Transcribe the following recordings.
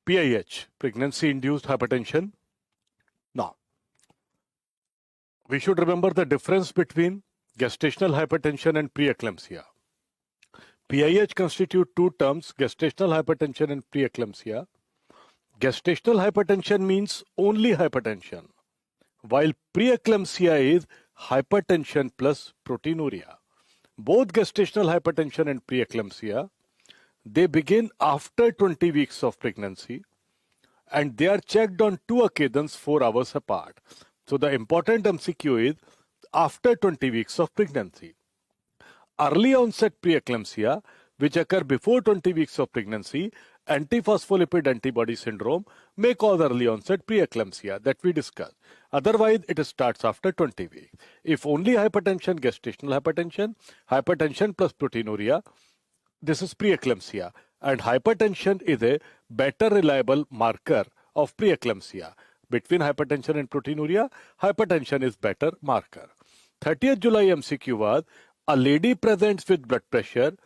PIH, pregnancy-induced hypertension. Now, we should remember the difference between gestational hypertension and preeclampsia. PIH constitute two terms, gestational hypertension and preeclampsia. Gestational hypertension means only hypertension, while preeclampsia is hypertension plus proteinuria. Both gestational hypertension and preeclampsia, they begin after 20 weeks of pregnancy, and they are checked on two occasions 4 hours apart. So the important MCQ is after 20 weeks of pregnancy. Early onset preeclampsia, which occur before 20 weeks of pregnancy, antiphospholipid antibody syndrome may cause early onset preeclampsia that we discussed. Otherwise, it starts after 20 weeks. If only hypertension, gestational hypertension, hypertension plus proteinuria, this is preeclampsia. And hypertension is a better reliable marker of preeclampsia. Between hypertension and proteinuria, hypertension is better marker. 30th July MCQ was, a lady presents with blood pressure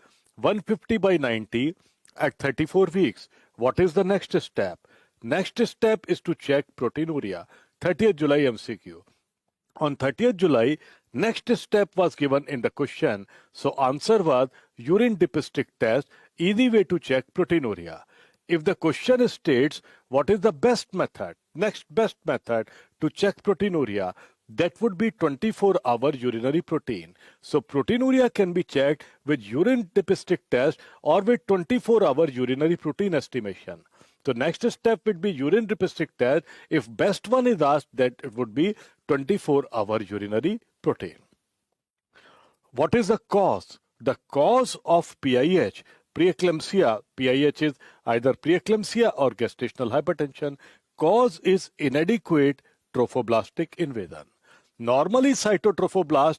150/90 at 34 weeks. What is the next step? Next step is to check proteinuria. 30th July MCQ. On 30th July, next step was given in the question. So answer was urine dipstick test, easy way to check proteinuria. If the question states what is the best method, next best method to check proteinuria, that would be 24-hour urinary protein. So proteinuria can be checked with urine dipstick test or with 24-hour urinary protein estimation. So next step would be urine dipstick test. If best one is asked, that it would be 24-hour urinary protein. What is the cause? The cause of PIH, preeclampsia, PIH is either preeclampsia or gestational hypertension. Cause is inadequate trophoblastic invasion. Normally, cytotrophoblast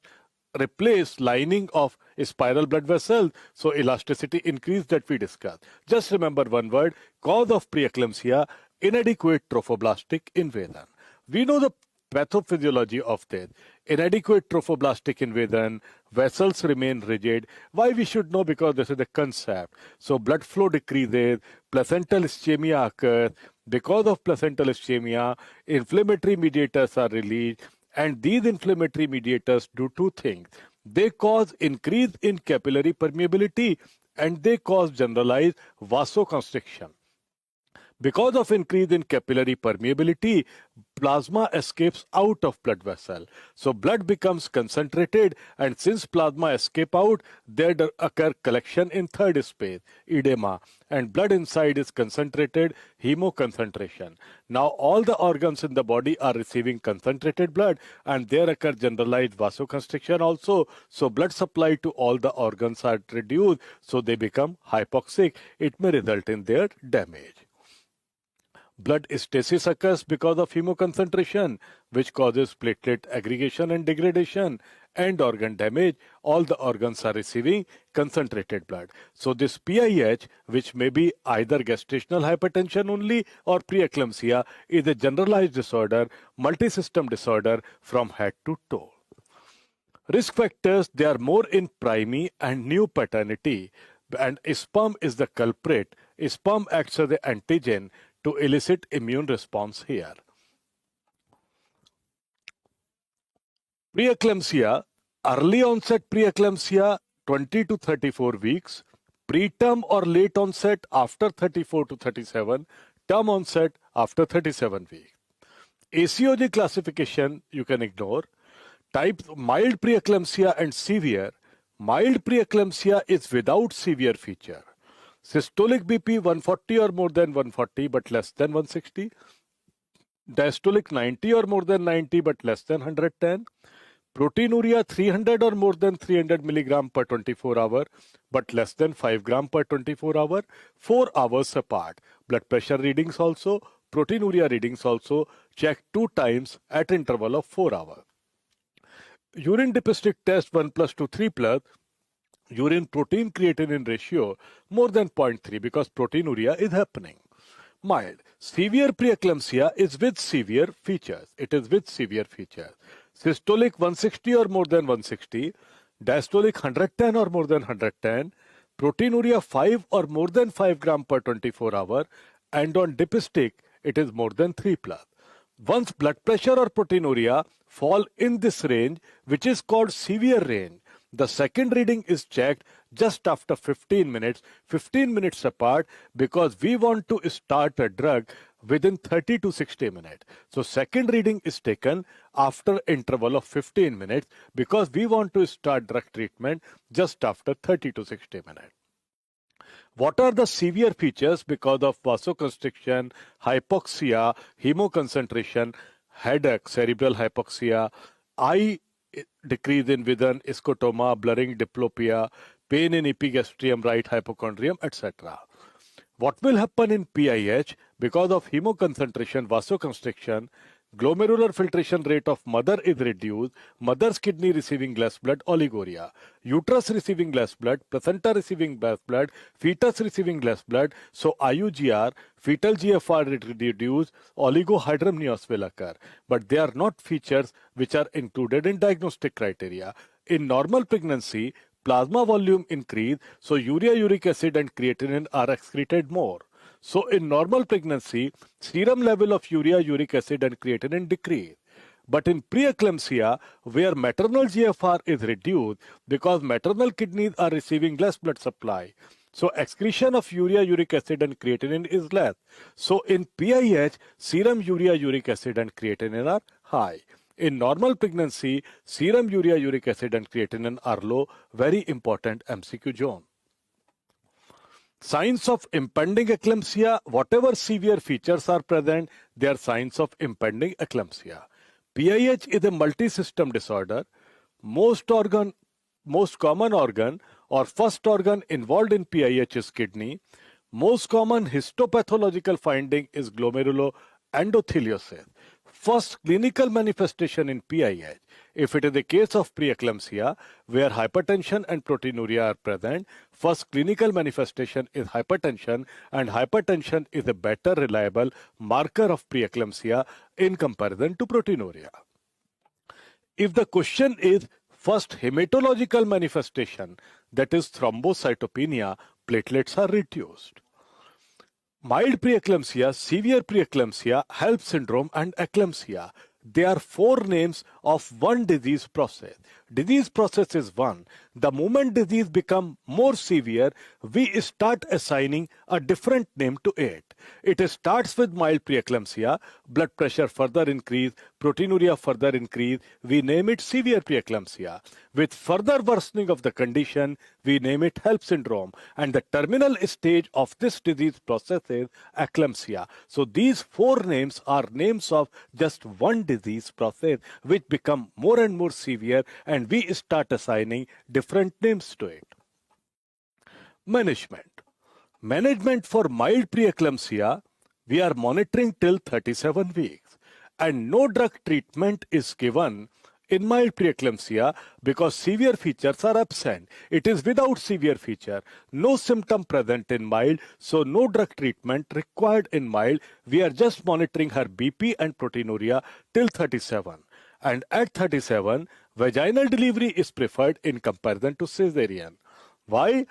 replace lining of spiral blood vessels, so elasticity increase that we discussed. Just remember one word, cause of preeclampsia, inadequate trophoblastic invasion. We know the pathophysiology of this. Inadequate trophoblastic invasion, vessels remain rigid. Why we should know? Because this is the concept. So blood flow decreases, placental ischemia occurs. Because of placental ischemia, inflammatory mediators are released. And these inflammatory mediators do two things. They cause increase in capillary permeability and they cause generalized vasoconstriction. Because of increase in capillary permeability, plasma escapes out of blood vessel. So blood becomes concentrated, and since plasma escape out, there occur collection in third space, edema, and blood inside is concentrated, hemoconcentration. Now all the organs in the body are receiving concentrated blood, and there occur generalized vasoconstriction also. So blood supply to all the organs are reduced, so they become hypoxic. It may result in their damage. Blood stasis occurs because of hemoconcentration, which causes platelet aggregation and degradation and organ damage. All the organs are receiving concentrated blood. So this PIH, which may be either gestational hypertension only or preeclampsia, is a generalized disorder, multisystem disorder from head to toe. Risk factors, they are more in primary and new paternity, and sperm is the culprit. Sperm acts as an antigen to elicit immune response here. Preeclampsia, early onset preeclampsia 20 to 34 weeks, preterm or late onset after 34 to 37, term onset after 37 weeks. ACOG classification you can ignore. Type mild preeclampsia and severe. Mild preeclampsia is without severe feature. Systolic BP 140 or more than 140 but less than 160. Diastolic 90 or more than 90 but less than 110. Proteinuria 300 or more than 300 milligram per 24 hour but less than 5 gram per 24 hour, 4 hours apart. Blood pressure readings also, proteinuria readings also checked 2 times at interval of 4 hours. Urine dipstick test 1+ to 3+. Urine protein creatinine ratio more than 0.3 because proteinuria is happening. Mild. Severe preeclampsia is with severe features. It is with severe features. Systolic 160 or more than 160. Diastolic 110 or more than 110. Proteinuria 5 or more than 5 gram per 24 hour. and on dipstick, it is more than 3 plus. Once blood pressure or proteinuria fall in this range, which is called severe range, the second reading is checked just after 15 minutes apart, because we want to start a drug within 30 to 60 minutes. So second reading is taken after interval of 15 minutes because we want to start drug treatment just after 30 to 60 minutes. What are the severe features because of vasoconstriction, hypoxia, hemoconcentration, headache, cerebral hypoxia, eye decrease in vision, scotoma, blurring, diplopia, pain in epigastrium, right hypochondrium, etc. What will happen in PIH because of hemoconcentration, vasoconstriction, glomerular filtration rate of mother is reduced, mother's kidney receiving less blood, oliguria, uterus receiving less blood, placenta receiving less blood, fetus receiving less blood, so IUGR, fetal GFR reduced, oligohydramnios will occur. But they are not features which are included in diagnostic criteria. In normal pregnancy, plasma volume increase, so urea, uric acid and creatinine are excreted more. So in normal pregnancy, serum level of urea, uric acid and creatinine decrease. But in preeclampsia, where maternal GFR is reduced because maternal kidneys are receiving less blood supply, so excretion of urea, uric acid and creatinine is less. So in PIH, serum urea, uric acid and creatinine are high. In normal pregnancy, serum urea, uric acid and creatinine are low. Very important MCQ zone. Signs of impending eclampsia, whatever severe features are present, they are signs of impending eclampsia. PIH is a multi-system disorder. Most common organ or first organ involved in PIH is kidney. Most common histopathological finding is glomeruloendotheliosis. First clinical manifestation in PIH, if it is a case of preeclampsia where hypertension and proteinuria are present, first clinical manifestation is hypertension, and hypertension is a better reliable marker of preeclampsia in comparison to proteinuria. If the question is first hematological manifestation, that is thrombocytopenia, platelets are reduced. Mild preeclampsia, severe preeclampsia, HELLP syndrome and eclampsia. They are four names of one disease process. Disease process is one. The moment disease becomes more severe, we start assigning a different name to it. It starts with mild preeclampsia, blood pressure further increase, proteinuria further increase, we name it severe preeclampsia. With further worsening of the condition, we name it HELLP syndrome. And the terminal stage of this disease process is eclampsia. So these four names are names of just one disease process which become more and more severe, and we start assigning different names to it. Management for mild preeclampsia, we are monitoring till 37 weeks, and no drug treatment is given in mild preeclampsia because severe features are absent. It is without severe feature, no symptom present in mild, so no drug treatment required in mild. We are just monitoring her BP and proteinuria till 37. And at 37, vaginal delivery is preferred in comparison to cesarean. Why?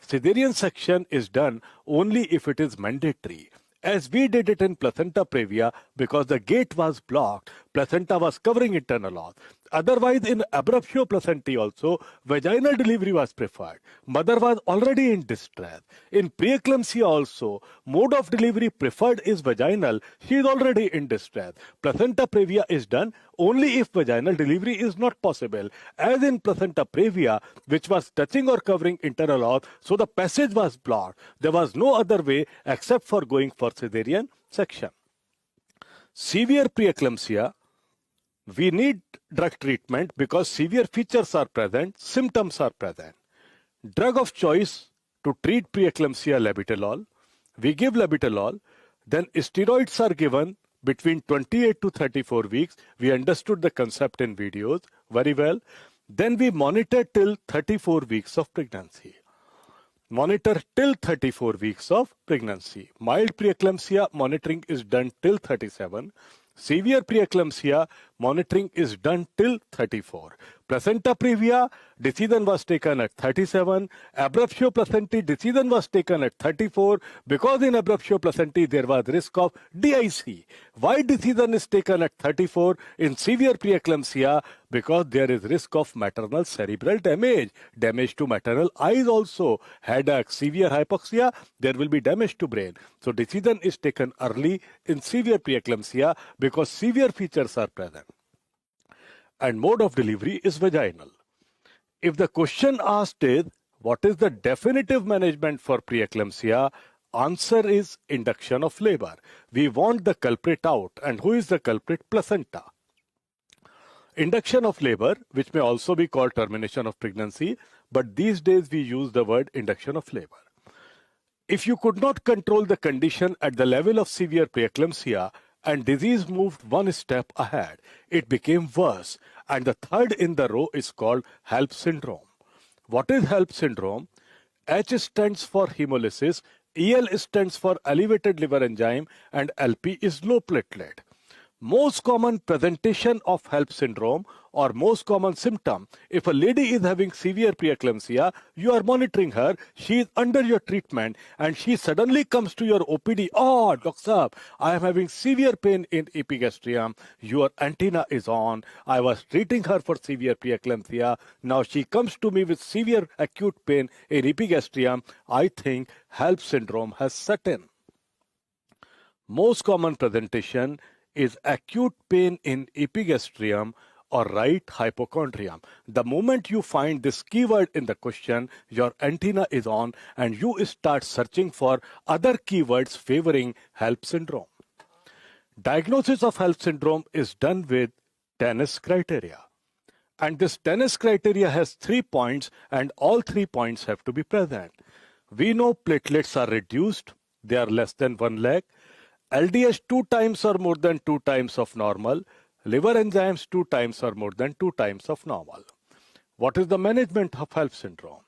Cesarean section is done only if it is mandatory. As we did it in placenta previa, because the gate was blocked, placenta was covering internal os. Otherwise, in abruptio placentae also, vaginal delivery was preferred. Mother was already in distress. In preeclampsia also, mode of delivery preferred is vaginal. She is already in distress. Placenta previa is done only if vaginal delivery is not possible. As in placenta previa, which was touching or covering internal os, so the passage was blocked. There was no other way except for going for cesarean section. Severe preeclampsia, we need drug treatment because severe features are present, symptoms are present. Drug of choice to treat preeclampsia, labetalol. We give labetalol, then steroids are given between 28 to 34 weeks. We understood the concept in videos very well. Then we monitor till 34 weeks of pregnancy. Monitor till 34 weeks of pregnancy. Mild preeclampsia monitoring is done till 37. Severe preeclampsia monitoring is done till 34. Placenta previa, decision was taken at 37. Abruptio placentae, decision was taken at 34. Because in abruptio placentae there was risk of DIC. Why decision is taken at 34 in severe preeclampsia? Because there is risk of maternal cerebral damage. Damage to maternal eyes also. Headache, severe hypoxia, there will be damage to brain. So decision is taken early in severe preeclampsia because severe features are present. And mode of delivery is vaginal. If the question asked is, what is the definitive management for preeclampsia? Answer is induction of labor. We want the culprit out. And who is the culprit? Placenta. Induction of labor, which may also be called termination of pregnancy, but these days we use the word induction of labor. If you could not control the condition at the level of severe preeclampsia, and disease moved one step ahead, it became worse. And the third in the row is called HELLP syndrome. What is HELLP syndrome? H stands for hemolysis, EL stands for elevated liver enzyme, and LP is low platelet. Most common presentation of HELLP syndrome or most common symptom, if a lady is having severe preeclampsia, you are monitoring her, she is under your treatment and she suddenly comes to your OPD, oh, doctor, I am having severe pain in epigastrium, your antenna is on, I was treating her for severe preeclampsia, now she comes to me with severe acute pain in epigastrium, I think HELLP syndrome has set in. Most common presentation is acute pain in epigastrium or right hypochondrium. The moment you find this keyword in the question, your antenna is on and you start searching for other keywords favoring HELLP syndrome. Diagnosis of HELLP syndrome is done with Tennis criteria. And this Tennis criteria has 3 points and all 3 points have to be present. We know platelets are reduced, they are less than 1 lakh. LDH 2 times or more than 2 times of normal. Liver enzymes 2 times or more than 2 times of normal. What is the management of HELLP syndrome?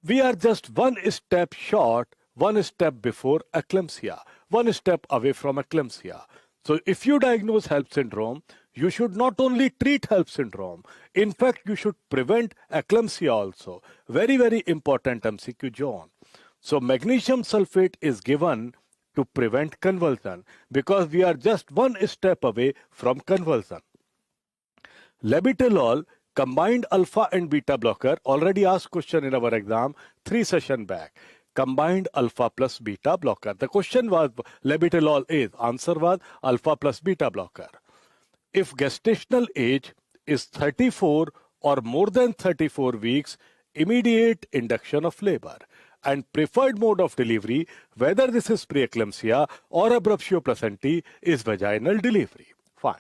We are just one step short, one step before eclampsia, one step away from eclampsia. So if you diagnose HELLP syndrome, you should not only treat HELLP syndrome, in fact, you should prevent eclampsia also. Very, very important MCQ, John. So magnesium sulfate is given to prevent convulsion because we are just one step away from convulsion. Labetalol, combined alpha and beta blocker, already asked question in our exam 3 sessions back. Combined alpha plus beta blocker. The question was labetalol is, answer was alpha plus beta blocker. If gestational age is 34 or more than 34 weeks, immediate induction of labor. And preferred mode of delivery, whether this is preeclampsia or abruptio placentae, is vaginal delivery. Fine.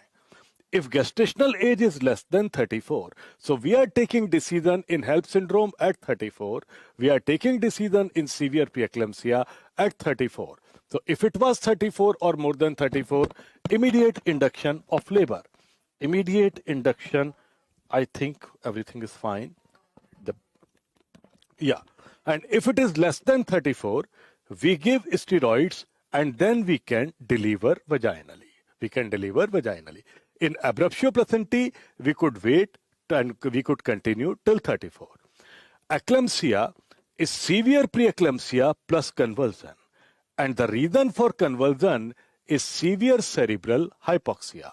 If gestational age is less than 34, so we are taking decision in HELLP syndrome at 34, we are taking decision in severe preeclampsia at 34. So if it was 34 or more than 34, immediate induction of labor. Immediate induction, I think everything is fine. And if it is less than 34, we give steroids and then we can deliver vaginally. In abruptio placentae, we could wait and we could continue till 34. Eclampsia is severe preeclampsia plus convulsion. And the reason for convulsion is severe cerebral hypoxia.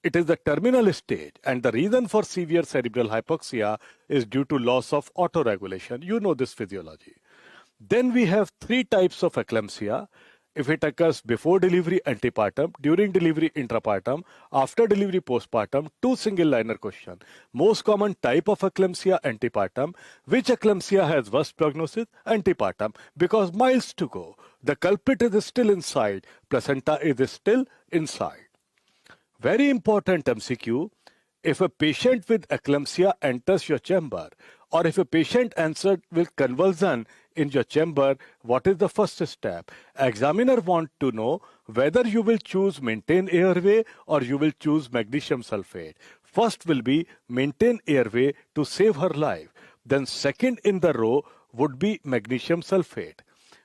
It is the terminal stage, and the reason for severe cerebral hypoxia is due to loss of autoregulation. You know this physiology. Then we have 3 types of eclampsia. If it occurs before delivery, antepartum, during delivery, intrapartum, after delivery, postpartum, 2 single-liner question. Most common type of eclampsia, antepartum. Which eclampsia has worst prognosis? Antepartum, because miles to go. The culprit is still inside. Placenta is still inside. Very important MCQ, if a patient with eclampsia enters your chamber or if a patient answered with convulsion in your chamber, what is the first step? Examiner wants to know whether you will choose maintain airway or you will choose magnesium sulfate. First will be maintain airway to save her life. Then second in the row would be magnesium sulfate.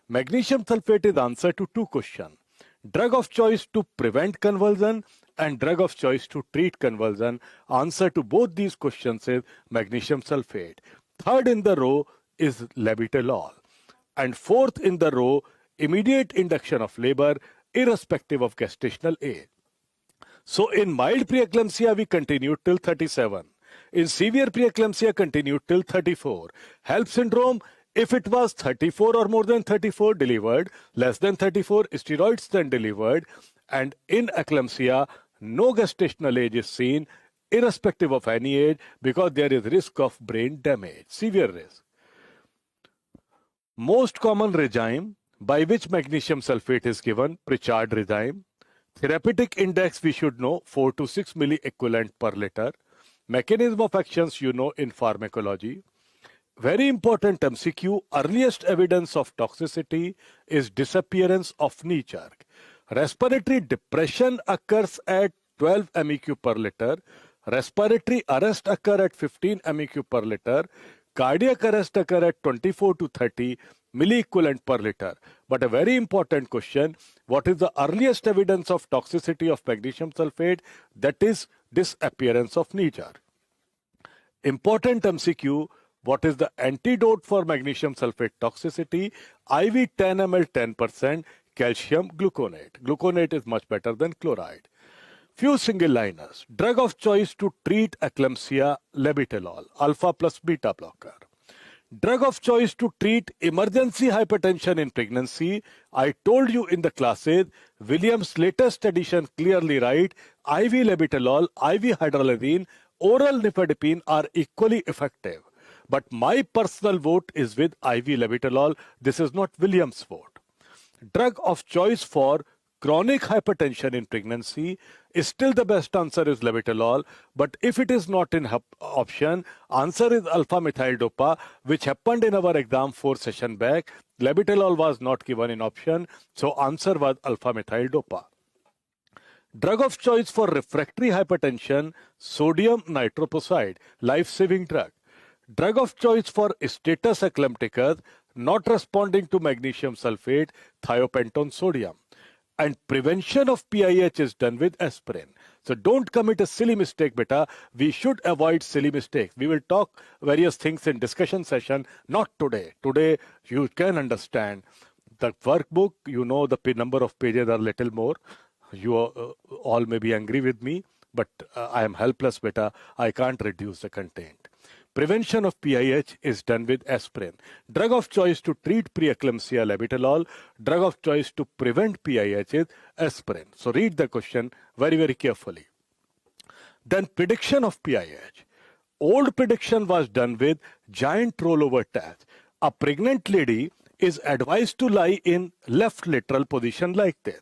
Magnesium sulfate is answer to 2 questions. Drug of choice to prevent convulsion and drug of choice to treat convulsion? Answer to both these questions is magnesium sulfate. Third in the row is labetalol. And fourth in the row, immediate induction of labor irrespective of gestational age. So in mild preeclampsia, we continued till 37. In severe preeclampsia, continued till 34. HELP syndrome, if it was 34 or more than 34, delivered. Less than 34, steroids then delivered. And in eclampsia, no gestational age is seen, irrespective of any age, because there is risk of brain damage, severe risk. Most common regime by which magnesium sulfate is given, Pritchard regime. Therapeutic index, we should know, 4 to 6 milliequivalent per liter. Mechanism of actions, you know, in pharmacology. Very important MCQ, earliest evidence of toxicity is disappearance of knee jerk. Respiratory depression occurs at 12 MEQ per liter. Respiratory arrest occur at 15 MEQ per liter. Cardiac arrest occur at 24 to 30 milliequivalent per liter. But a very important question, what is the earliest evidence of toxicity of magnesium sulfate? That is disappearance of knee jerk. Important MCQ, what is the antidote for magnesium sulfate toxicity? IV 10 ml 10%, calcium gluconate. Gluconate is much better than chloride. Few single liners. Drug of choice to treat eclampsia, labetalol, alpha plus beta blocker. Drug of choice to treat emergency hypertension in pregnancy. I told you in the classes, Williams' latest edition clearly write, IV labetalol, IV hydralazine, oral nifedipine are equally effective. But my personal vote is with IV labetalol. This is not Williams' vote. Drug of choice for chronic hypertension in pregnancy is still the best answer is labetalol. But if it is not in option, answer is alpha methyl dopa, which happened in our exam 4 session back. Labetalol was not given in option, so answer was alpha methyl dopa. Drug of choice for refractory hypertension, sodium nitroprusside, life-saving drug. Drug of choice for status eclampticus, not responding to magnesium sulfate, thiopentone sodium. And prevention of PIH is done with aspirin. So don't commit a silly mistake, beta. We should avoid silly mistakes. We will talk various things in discussion session, not today. Today, you can understand the workbook, you know the number of pages are little more. You all may be angry with me, but I am helpless, beta. I can't reduce the content. Prevention of PIH is done with aspirin. Drug of choice to treat preeclampsia, labetalol. Drug of choice to prevent PIH is aspirin. So read the question very, very carefully. Then prediction of PIH. Old prediction was done with giant rollover test. A pregnant lady is advised to lie in left lateral position like this.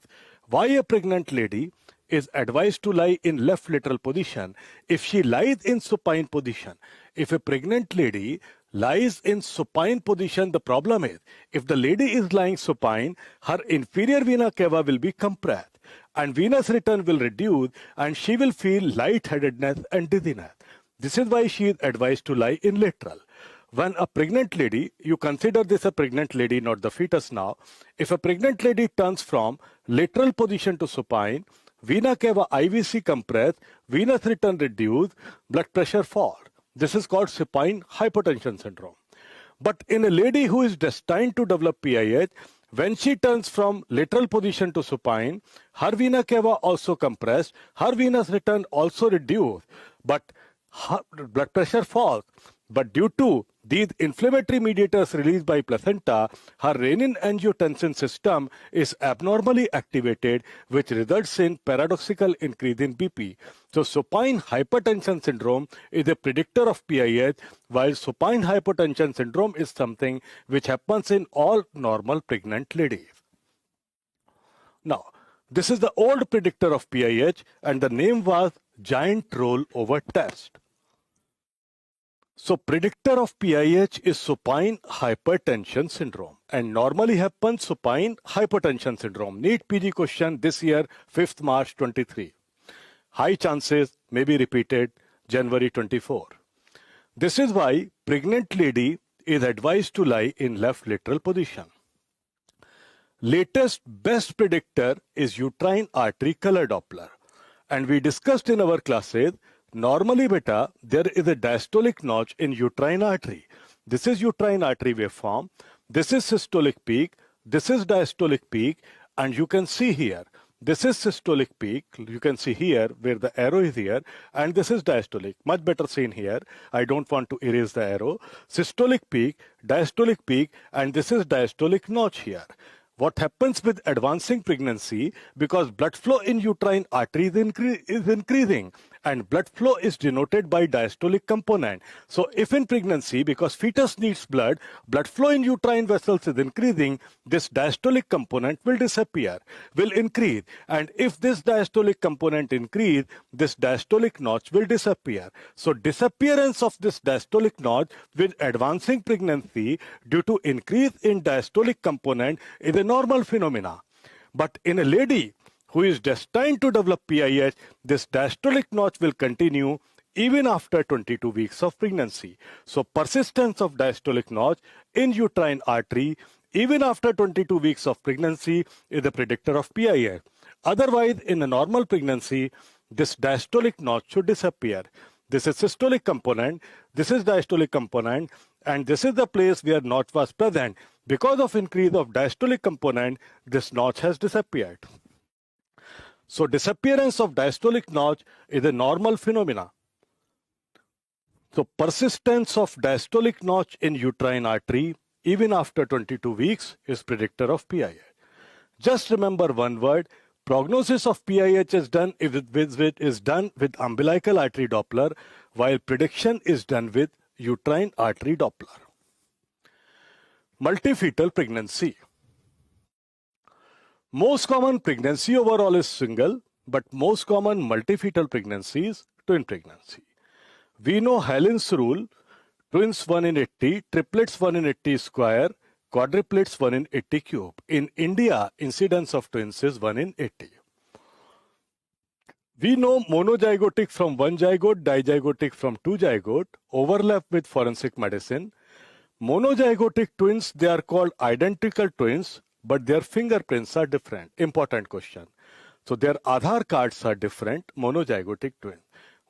Why a pregnant lady is advised to lie in left lateral position? If she lies in supine position, if a pregnant lady lies in supine position, the problem is, if the lady is lying supine, her inferior vena cava will be compressed and venous return will reduce and she will feel lightheadedness and dizziness. This is why she is advised to lie in lateral. When a pregnant lady, you consider this a pregnant lady, not the fetus now. If a pregnant lady turns from lateral position to supine, vena cava IVC compressed, venous return reduced, blood pressure fall. This is called supine hypertension syndrome. But in a lady who is destined to develop PIH, when she turns from lateral position to supine, her vena cava also compressed, her venous return also reduced, but her blood pressure falls. But due to these inflammatory mediators released by placenta, her renin-angiotensin system is abnormally activated, which results in paradoxical increase in BP. So supine hypertension syndrome is a predictor of PIH, while supine hypertension syndrome is something which happens in all normal pregnant ladies. Now, this is the old predictor of PIH, and the name was giant rollover test. So predictor of PIH is supine hypertension syndrome, and normally happens supine hypertension syndrome. NEET PG question this year, 5th March 23. High chances may be repeated January 24. This is why pregnant lady is advised to lie in left lateral position. Latest best predictor is uterine artery color Doppler. And we discussed in our classes, normally beta, there is a diastolic notch in uterine artery. This is uterine artery waveform. This is systolic peak. This is diastolic peak. And you can see here, this is systolic peak. You can see here where the arrow is here. And this is diastolic. Much better seen here. I don't want to erase the arrow. Systolic peak, diastolic peak, and this is diastolic notch here. What happens with advancing pregnancy, because blood flow in uterine artery is increasing, and blood flow is denoted by diastolic component. So if in pregnancy, because fetus needs blood, blood flow in uterine vessels is increasing, this diastolic component will disappear, will increase. And if this diastolic component increase, this diastolic notch will disappear. So disappearance of this diastolic notch with advancing pregnancy due to increase in diastolic component is a normal phenomena. But in a lady who is destined to develop PIH, this diastolic notch will continue even after 22 weeks of pregnancy. So persistence of diastolic notch in uterine artery even after 22 weeks of pregnancy is a predictor of PIH. Otherwise, in a normal pregnancy, this diastolic notch should disappear. This is systolic component, this is diastolic component, and this is the place where notch was present. Because of increase of diastolic component, this notch has disappeared. So disappearance of diastolic notch is a normal phenomena. So persistence of diastolic notch in uterine artery even after 22 weeks is predictor of PIH. Just remember one word, prognosis of PIH is done with umbilical artery Doppler, while prediction is done with uterine artery Doppler. Multifetal pregnancy. Most common pregnancy overall is single, but most common multifetal pregnancy is twin pregnancy. We know Helen's rule, twins 1 in 80, triplets 1 in 80 square, quadruplets 1 in 80 cube. In India, incidence of twins is 1 in 80. We know monozygotic from 1 zygote, dizygotic from 2 zygote, overlap with forensic medicine. Monozygotic twins, they are called identical twins, but their fingerprints are different. Important question. So their Aadhaar cards are different, monozygotic twin.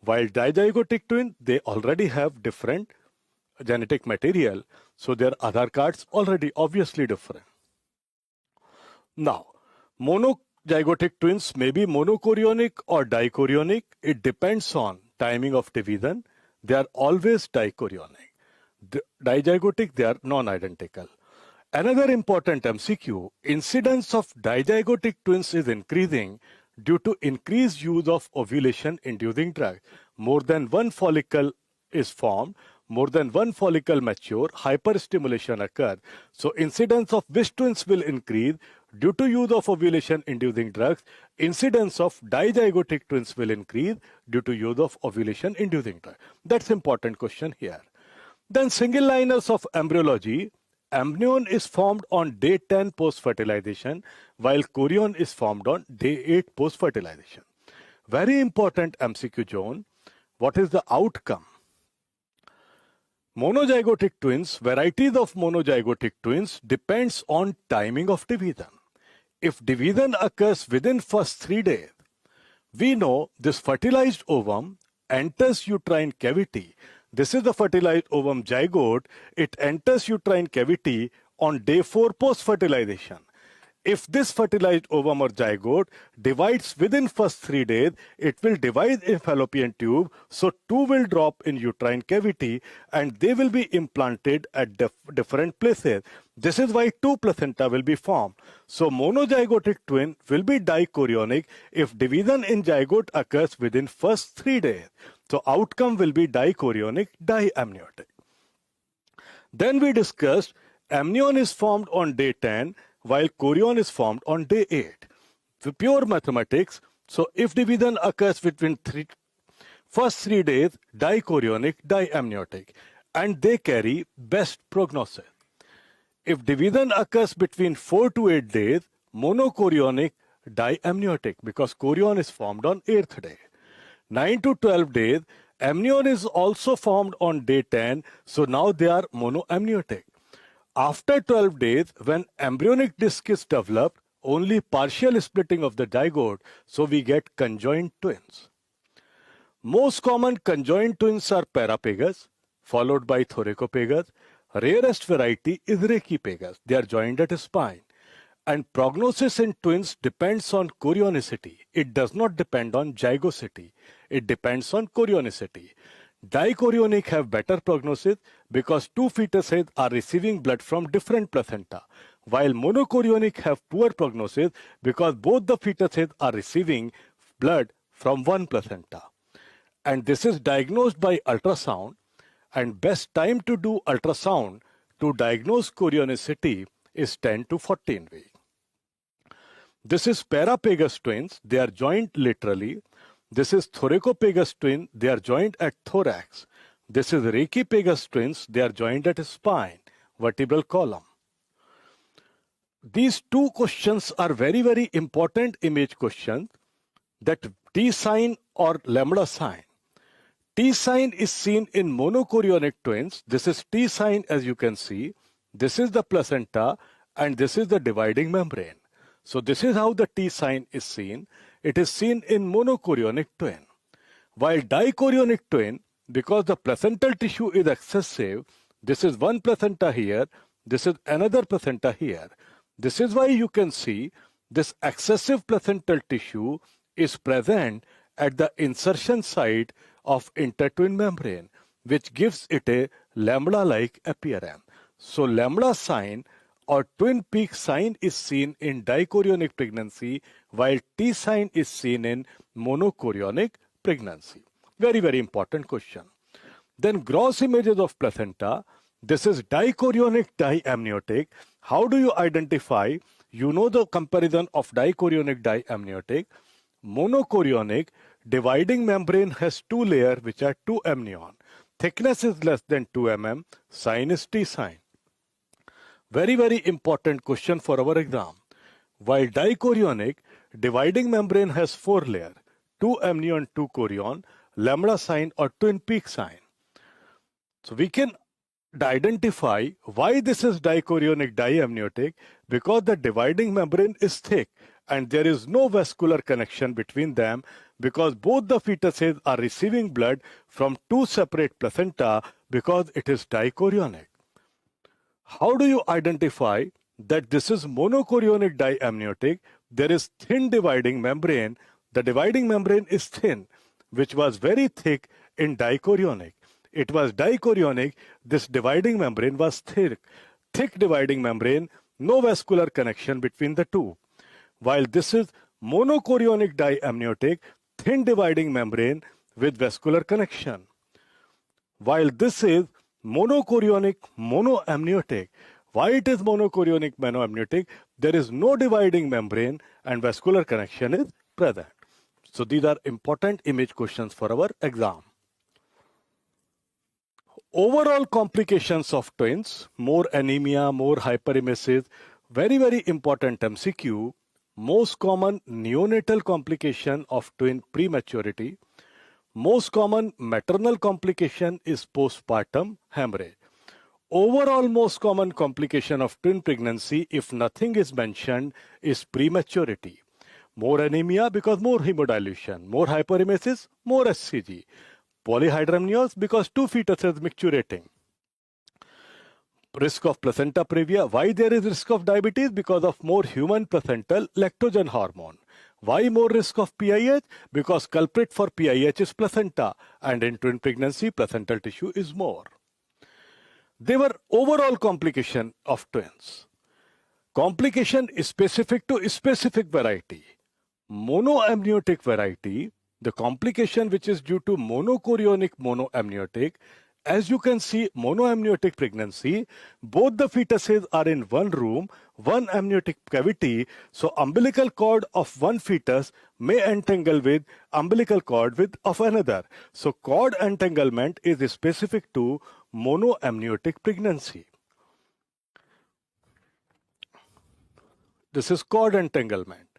While dizygotic twin, they already have different genetic material. So their Aadhaar cards already obviously different. Now, monozygotic twins may be monochorionic or dichorionic. It depends on timing of division. They are always dichorionic. Dizygotic, they are non-identical. Another important MCQ, incidence of dizygotic twins is increasing due to increased use of ovulation-inducing drug. More than one follicle is formed, more than one follicle mature, hyperstimulation occurs. So incidence of which twins will increase due to use of ovulation-inducing drugs. Incidence of dizygotic twins will increase due to use of ovulation-inducing drugs. That's important question here. Then single liners of embryology. Amnion is formed on day 10 post-fertilization, while chorion is formed on day 8 post-fertilization. Very important MCQ zone. What is the outcome? Monozygotic twins, varieties of monozygotic twins depends on timing of division. If division occurs within first 3 days, we know this fertilized ovum enters uterine cavity. This is the fertilized ovum zygote. It enters uterine cavity on day 4 post-fertilization. If this fertilized ovum or zygote divides within first 3 days, it will divide in fallopian tube. So 2 will drop in uterine cavity and they will be implanted at different places. This is why 2 placenta will be formed. So monozygotic twin will be dichorionic if division in zygote occurs within first 3 days. So outcome will be dichorionic, diamniotic. Then we discussed amnion is formed on day 10 while chorion is formed on day 8. The pure mathematics, so if division occurs between first 3 days, dichorionic, diamniotic, and they carry best prognosis. If division occurs between 4 to 8 days, monochorionic, diamniotic, because chorion is formed on 8th day. 9 to 12 days, amnion is also formed on day 10, so now they are monoamniotic. After 12 days, when embryonic disc is developed, only partial splitting of the zygote, so we get conjoined twins. Most common conjoined twins are parapagous, followed by thoracopagus. Rarest variety is rachipagus. They are joined at a spine. And prognosis in twins depends on chorionicity. It does not depend on zygosity. It depends on chorionicity. Dichorionic have better prognosis because two fetuses are receiving blood from different placenta, while monochorionic have poor prognosis because both the fetuses are receiving blood from one placenta. And this is diagnosed by ultrasound, and best time to do ultrasound to diagnose chorionicity is 10 to 14 weeks. This is parapagous twins. They are joined laterally. This is thoracopagus twin. They are joined at thorax. This is rachipagus twins. They are joined at spine, vertebral column. These two questions are very, very important image questions, that T sign or lambda sign. T sign is seen in monochorionic twins. This is T sign, as you can see. This is the placenta and this is the dividing membrane. So this is how the T sign is seen. It is seen in monochorionic twin. While dichorionic twin, because the placental tissue is excessive, this is one placenta here, this is another placenta here. This is why you can see this excessive placental tissue is present at the insertion site of intertwin membrane, which gives it a lambda-like appearance. So lambda sign or twin peak sign is seen in dichorionic pregnancy, while T sign is seen in monochorionic pregnancy. Very, very important question. Then gross images of placenta. This is dichorionic diamniotic. How do you identify? You know the comparison of dichorionic diamniotic. Monochorionic dividing membrane has two layers which are 2 amnion. Thickness is less than 2 mm. Sign is T sign. Very, very important question for our exam. While dichorionic, dividing membrane has 4 layers, 2 amnion, 2 chorion, lambda sign or twin peak sign. So we can identify why this is dichorionic diamniotic, because the dividing membrane is thick and there is no vascular connection between them, because both the fetuses are receiving blood from 2 separate placenta, because it is dichorionic. How do you identify that this is monochorionic diamniotic? There is thin dividing membrane. The dividing membrane is thin, which was very thick in dichorionic. It was dichorionic, this dividing membrane was thick. Thick dividing membrane, no vascular connection between the two. While this is monochorionic diamniotic, thin dividing membrane with vascular connection. While this is monochorionic monoamniotic. Why it is monochorionic monoamniotic? There is no dividing membrane and vascular connection is present. So these are important image questions for our exam. Overall complications of twins, more anemia, more hyperemesis, very, very important MCQ. Most common neonatal complication of twin prematurity. Most common maternal complication is postpartum hemorrhage. Overall, most common complication of twin pregnancy, if nothing is mentioned, is prematurity. More anemia because more hemodilution. More hyperemesis, more HCG. Polyhydramnios because 2 fetuses micturating. Risk of placenta previa. Why there is risk of diabetes? Because of more human placental lactogen hormone. Why more risk of PIH? Because culprit for PIH is placenta, and in twin pregnancy, placental tissue is more. They were overall complication of twins. Complication is specific to specific variety. Monoamniotic variety, the complication which is due to monochorionic monoamniotic. As you can see, monoamniotic pregnancy, both the fetuses are in one room, one amniotic cavity, so umbilical cord of one fetus may entangle with umbilical cord of another. So cord entanglement is specific to monoamniotic pregnancy. This is cord entanglement.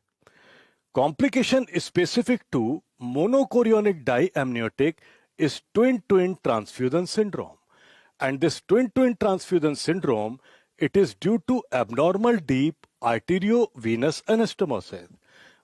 Complication is specific to monochorionic diamniotic is twin-twin transfusion syndrome. And this twin-twin transfusion syndrome, it is due to abnormal deep arteriovenous anastomosis.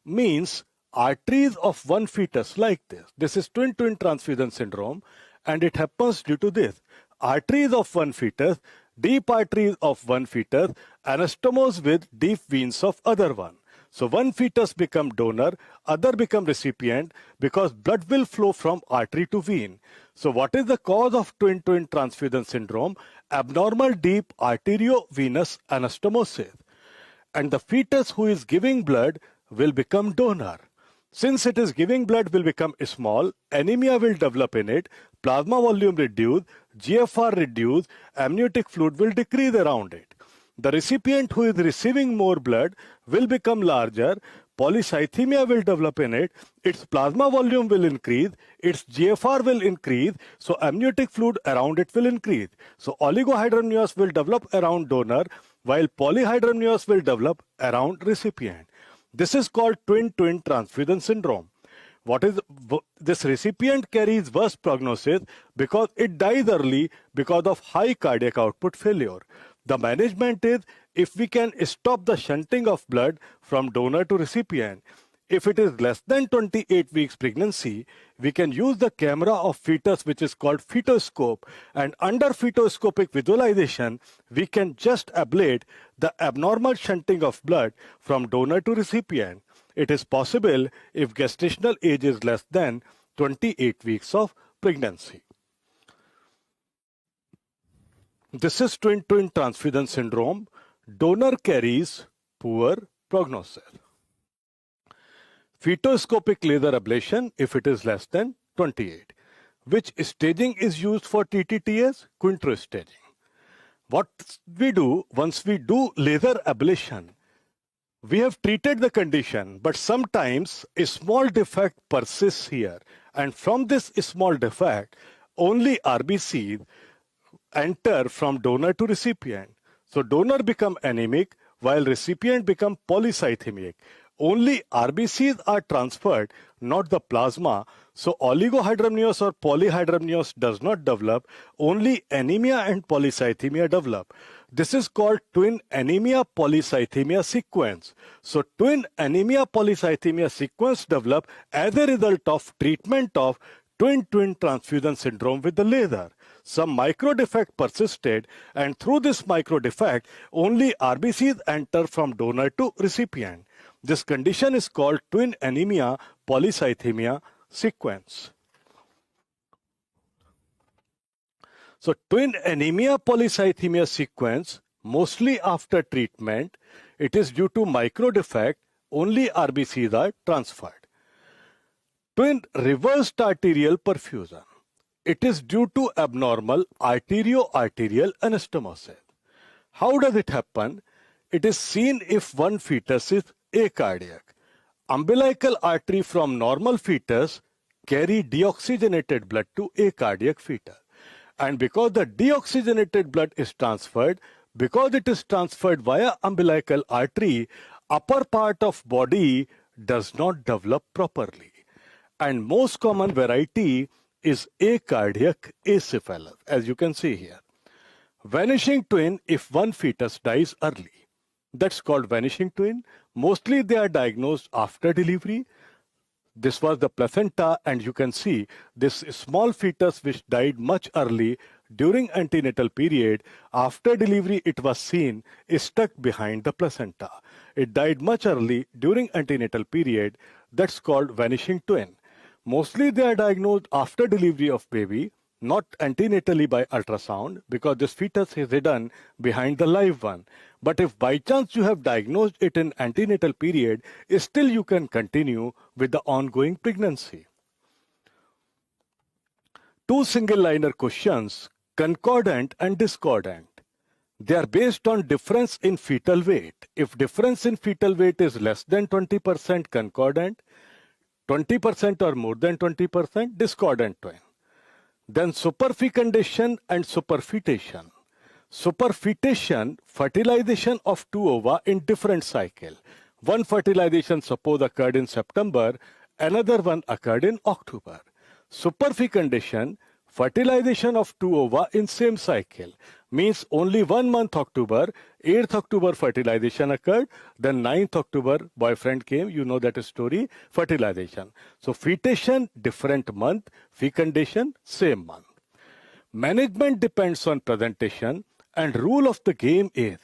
Means arteries of one fetus like this. This is twin-twin transfusion syndrome, and it happens due to this. Arteries of one fetus, deep arteries of one fetus, anastomose with deep veins of other one. So one fetus become donor, other become recipient because blood will flow from artery to vein. So what is the cause of twin-twin transfusion syndrome? Abnormal deep arteriovenous anastomosis. And the fetus who is giving blood will become donor. Since it is giving blood will become small, anemia will develop in it, plasma volume reduce, GFR reduce, amniotic fluid will decrease around it. The recipient who is receiving more blood will become larger, polycythemia will develop in it, its plasma volume will increase, its GFR will increase, so amniotic fluid around it will increase. So oligohydramnios will develop around donor, while polyhydramnios will develop around recipient. This is called twin-twin transfusion syndrome. What is this? Recipient carries worse prognosis because it dies early because of high cardiac output failure. The management is if we can stop the shunting of blood from donor to recipient. If it is less than 28 weeks pregnancy, we can use the camera of fetus, which is called fetoscope, and under fetoscopic visualization, we can just ablate the abnormal shunting of blood from donor to recipient. It is possible if gestational age is less than 28 weeks of pregnancy. This is twin-twin transfusion syndrome. Donor carries poor prognosis. Fetoscopic laser ablation if it is less than 28. Which staging is used for TTTS? Quintro staging. What we do once we do laser ablation, we have treated the condition, but sometimes a small defect persists here. And from this small defect, only RBCs enter from donor to recipient. So donor become anemic while recipient become polycythemic. Only RBCs are transferred, not the plasma. So oligohydramnios or polyhydramnios does not develop. Only anemia and polycythemia develop. This is called twin anemia polycythemia sequence. So twin anemia polycythemia sequence develop as a result of treatment of twin-twin transfusion syndrome with the laser. Some micro defect persisted, and through this micro defect, only RBCs enter from donor to recipient. This condition is called twin anemia polycythemia sequence. So twin anemia polycythemia sequence, mostly after treatment, it is due to micro defect, only RBCs are transferred. Twin reversed arterial perfusion. It is due to abnormal arterio-arterial anastomosis. How does it happen? It is seen if one fetus is acardiac. Umbilical artery from normal fetus carry deoxygenated blood to acardiac fetus. And because the deoxygenated blood is transferred, because it is transferred via umbilical artery, upper part of body does not develop properly. And most common variety is acardiac acephalus, as you can see here. Vanishing twin if one fetus dies early. That's called vanishing twin. Mostly they are diagnosed after delivery. This was the placenta, and you can see this small fetus which died much early during antenatal period. After delivery, it was seen stuck behind the placenta. It died much early during antenatal period. That's called vanishing twin. Mostly they are diagnosed after delivery of baby, not antenatally by ultrasound, because this fetus is hidden behind the live one. But if by chance you have diagnosed it in antenatal period, still you can continue with the ongoing pregnancy. Two single liner questions, concordant and discordant. They are based on difference in fetal weight. If difference in fetal weight is less than 20% concordant, 20% or more than 20% discordant twin. Then superfecundation and superfetation. Superfetation, fertilization of two ova in different cycle. One fertilization suppose occurred in September, another one occurred in October. Superfecundation, fertilization of two ova in same cycle. Means only 1 month October, 8th October fertilization occurred, then 9th October boyfriend came, you know that story, fertilization. So fetation, different month, fecundation, same month. Management depends on presentation, and rule of the game is,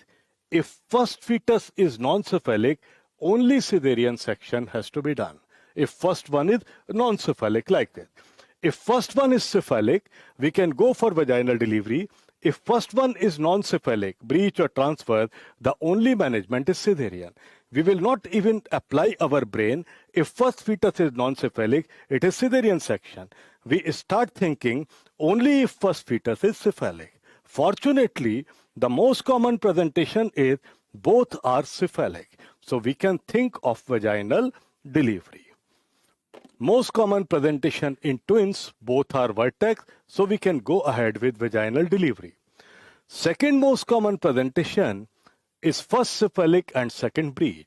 if first fetus is non-cephalic, only cesarean section has to be done. If first one is non-cephalic, like this. If first one is cephalic, we can go for vaginal delivery. If first one is non-cephalic, breech or transfer, the only management is cesarean. We will not even apply our brain. If first fetus is non-cephalic, it is cesarean section. We start thinking only if first fetus is cephalic. Fortunately, the most common presentation is both are cephalic. So we can think of vaginal delivery. Most common presentation in twins, both are vertex, so we can go ahead with vaginal delivery. Second most common presentation is first cephalic and second breech.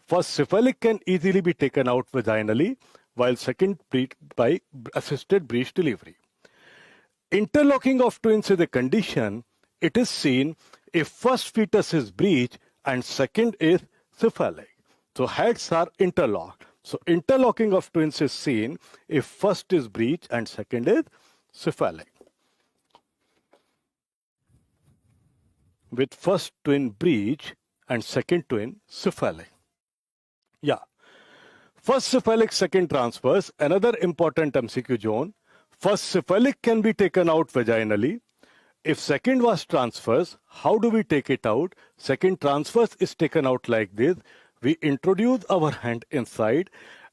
First cephalic can easily be taken out vaginally, while second breech by assisted breech delivery. Interlocking of twins is a condition. It is seen if first fetus is breech and second is cephalic. So heads are interlocked. So interlocking of twins is seen if first is breech and second is cephalic. With first twin breech and second twin cephalic. Yeah. First cephalic, second transverse. Another important MCQ zone. First cephalic can be taken out vaginally. If second was transverse, how do we take it out? Second transverse is taken out like this. We introduce our hand inside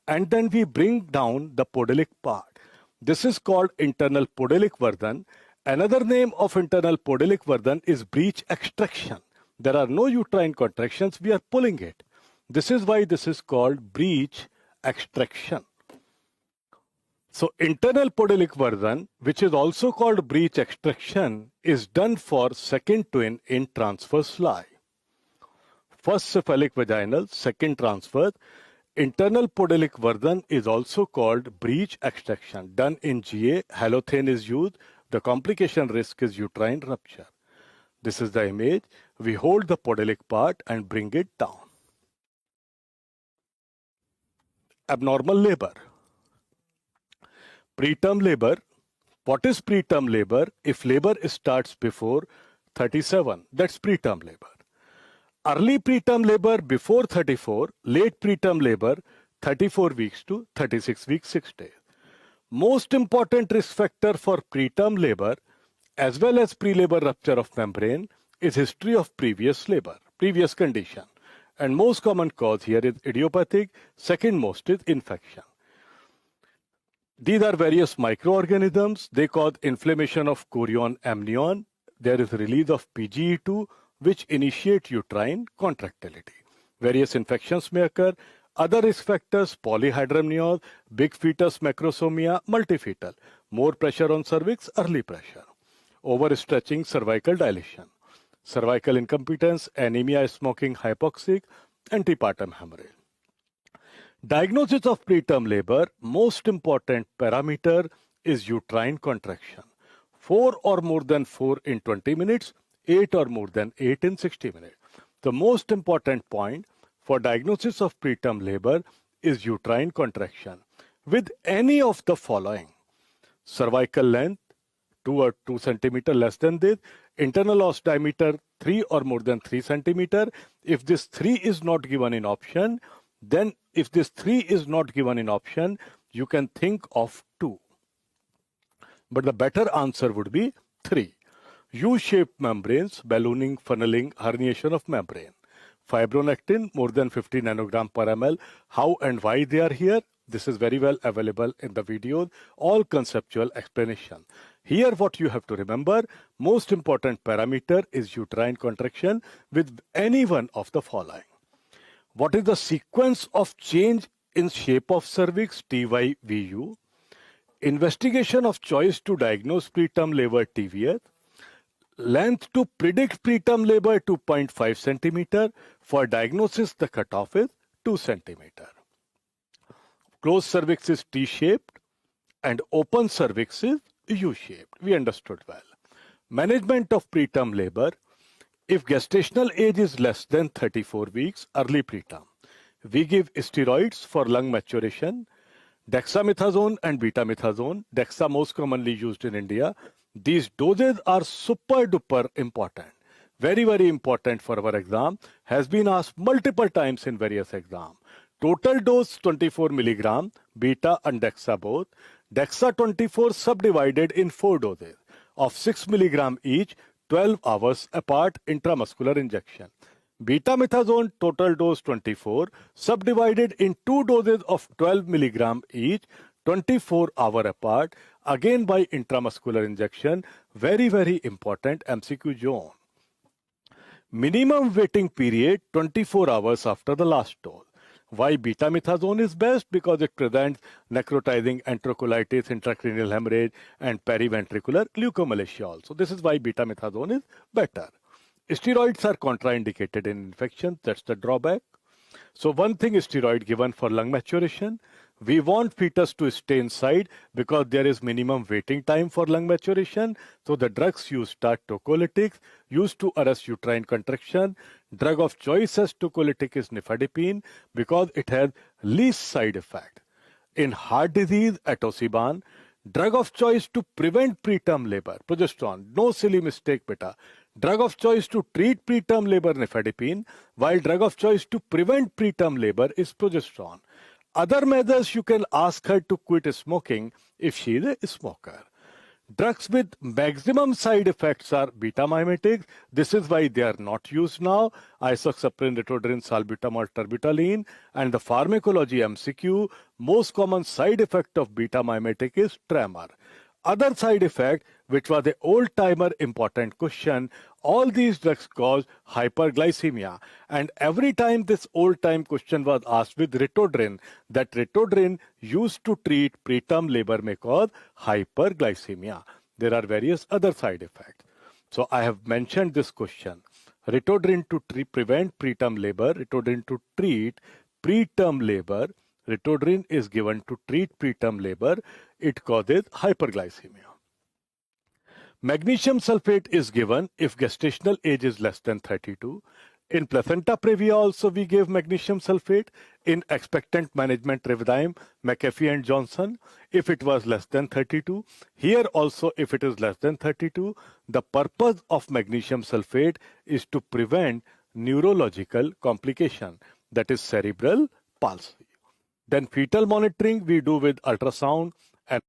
and then we bring down the podilic part. This is called internal podilic Vardhan. Another name of internal podilic Vardhan is breech extraction. There are no uterine contractions, we are pulling it. This is why this is called breech extraction. So internal podilic Vardhan, which is also called breech extraction, is done for second twin in transverse lie. First cephalic vaginal, second transverse. Internal podilic Vardhan is also called breech extraction. Done in GA, halothane is used. The complication risk is uterine rupture. This is the image. We hold the podilic part and bring it down. Abnormal labor. Preterm labor. What is preterm labor? If labor starts before 37, that's preterm labor. Early preterm labor before 34, late preterm labor 34 weeks to 36 weeks 6 days. Most important risk factor for preterm labor as well as pre-labor rupture of membrane is history of previous labor, previous condition. And most common cause here is idiopathic, second most is infection. These are various microorganisms. They cause inflammation of chorion amnion. There is release of PGE2, which initiate uterine contractility. Various infections may occur. Other risk factors, polyhydramnios, big fetus macrosomia, multifetal. More pressure on cervix, early pressure. Overstretching, cervical dilation. Cervical incompetence, anemia, smoking, hypoxic, antepartum hemorrhage. Diagnosis of preterm labor, most important parameter is uterine contraction. 4 or more than 4 in 20 minutes, 8 or more than 8 in 60 minutes. The most important point for diagnosis of preterm labor is uterine contraction with any of the following. Cervical length, 2 or 2 centimeter less than this. Internal os diameter, 3 or more than 3 centimeter. If this 3 is not given in option, then if this 3 is not given in option, you can think of 2. But the better answer would be 3. U-shaped membranes, ballooning, funneling, herniation of membrane. Fibronectin, more than 50 nanogram per ml. How and why they are here? This is very well available in the video. All conceptual explanation. Here what you have to remember, most important parameter is uterine contraction with any one of the following. What is the sequence of change in shape of cervix, TYVU? Investigation of choice to diagnose preterm labor, TVS. Length to predict preterm labor, 2.5 centimeter. For diagnosis, the cutoff is 2 centimeter. Closed cervix is T-shaped and open cervix is U-shaped. We understood well. Management of preterm labor. If gestational age is less than 34 weeks, early preterm, we give steroids for lung maturation, dexamethasone and betamethasone, dexa most commonly used in India. These doses are super duper important. Very, very important for our exam. Has been asked multiple times in various exams. Total dose 24 milligram, beta and dexa both. Dexa 24 subdivided in 4 doses of 6 milligram each, 12 hours apart, intramuscular injection. Betamethasone total dose 24 subdivided in 2 doses of 12 milligram each, 24 hour apart, again by intramuscular injection. Very, very important MCQ zone. Minimum waiting period 24 hours after the last dose. Why betamethasone is best? Because it prevents necrotizing enterocolitis, intracranial hemorrhage, and periventricular leukomalacia also. This is why betamethasone is better. Steroids are contraindicated in infections. That's the drawback. So one thing is steroid given for lung maturation. We want fetus to stay inside because there is minimum waiting time for lung maturation. So the drugs used are tocolytics, used to arrest uterine contraction. Drug of choice as tocolytic is nifedipine because it has least side effect. In heart disease, atosiban. Drug of choice to prevent preterm labor, progesterone. No silly mistake, beta. Drug of choice to treat preterm labor, nifedipine, while drug of choice to prevent preterm labor is progesterone. Other measures, you can ask her to quit smoking if she is a smoker. Drugs with maximum side effects are beta-mimetics. This is why they are not used now. Isoxaprine, ritodrin, salbutamol, terbutaline. And the pharmacology MCQ, most common side effect of beta-mimetic is tremor. Other side effect, which was the old-timer important question, all these drugs cause hyperglycemia. And every time this old-time question was asked with ritodrin, that ritodrin used to treat preterm labor may cause hyperglycemia. There are various other side effects. So I have mentioned this question. Ritodrin to prevent preterm labor, ritodrin to treat preterm labor. Ritodrin is given to treat preterm labor. It causes hyperglycemia. Magnesium sulfate is given if gestational age is less than 32. In placenta previa also we give magnesium sulfate. In expectant management Rivdime, McAfee and Johnson, if it was less than 32. Here also if it is less than 32, the purpose of magnesium sulfate is to prevent neurological complication, that is cerebral palsy. Then fetal monitoring we do with ultrasound and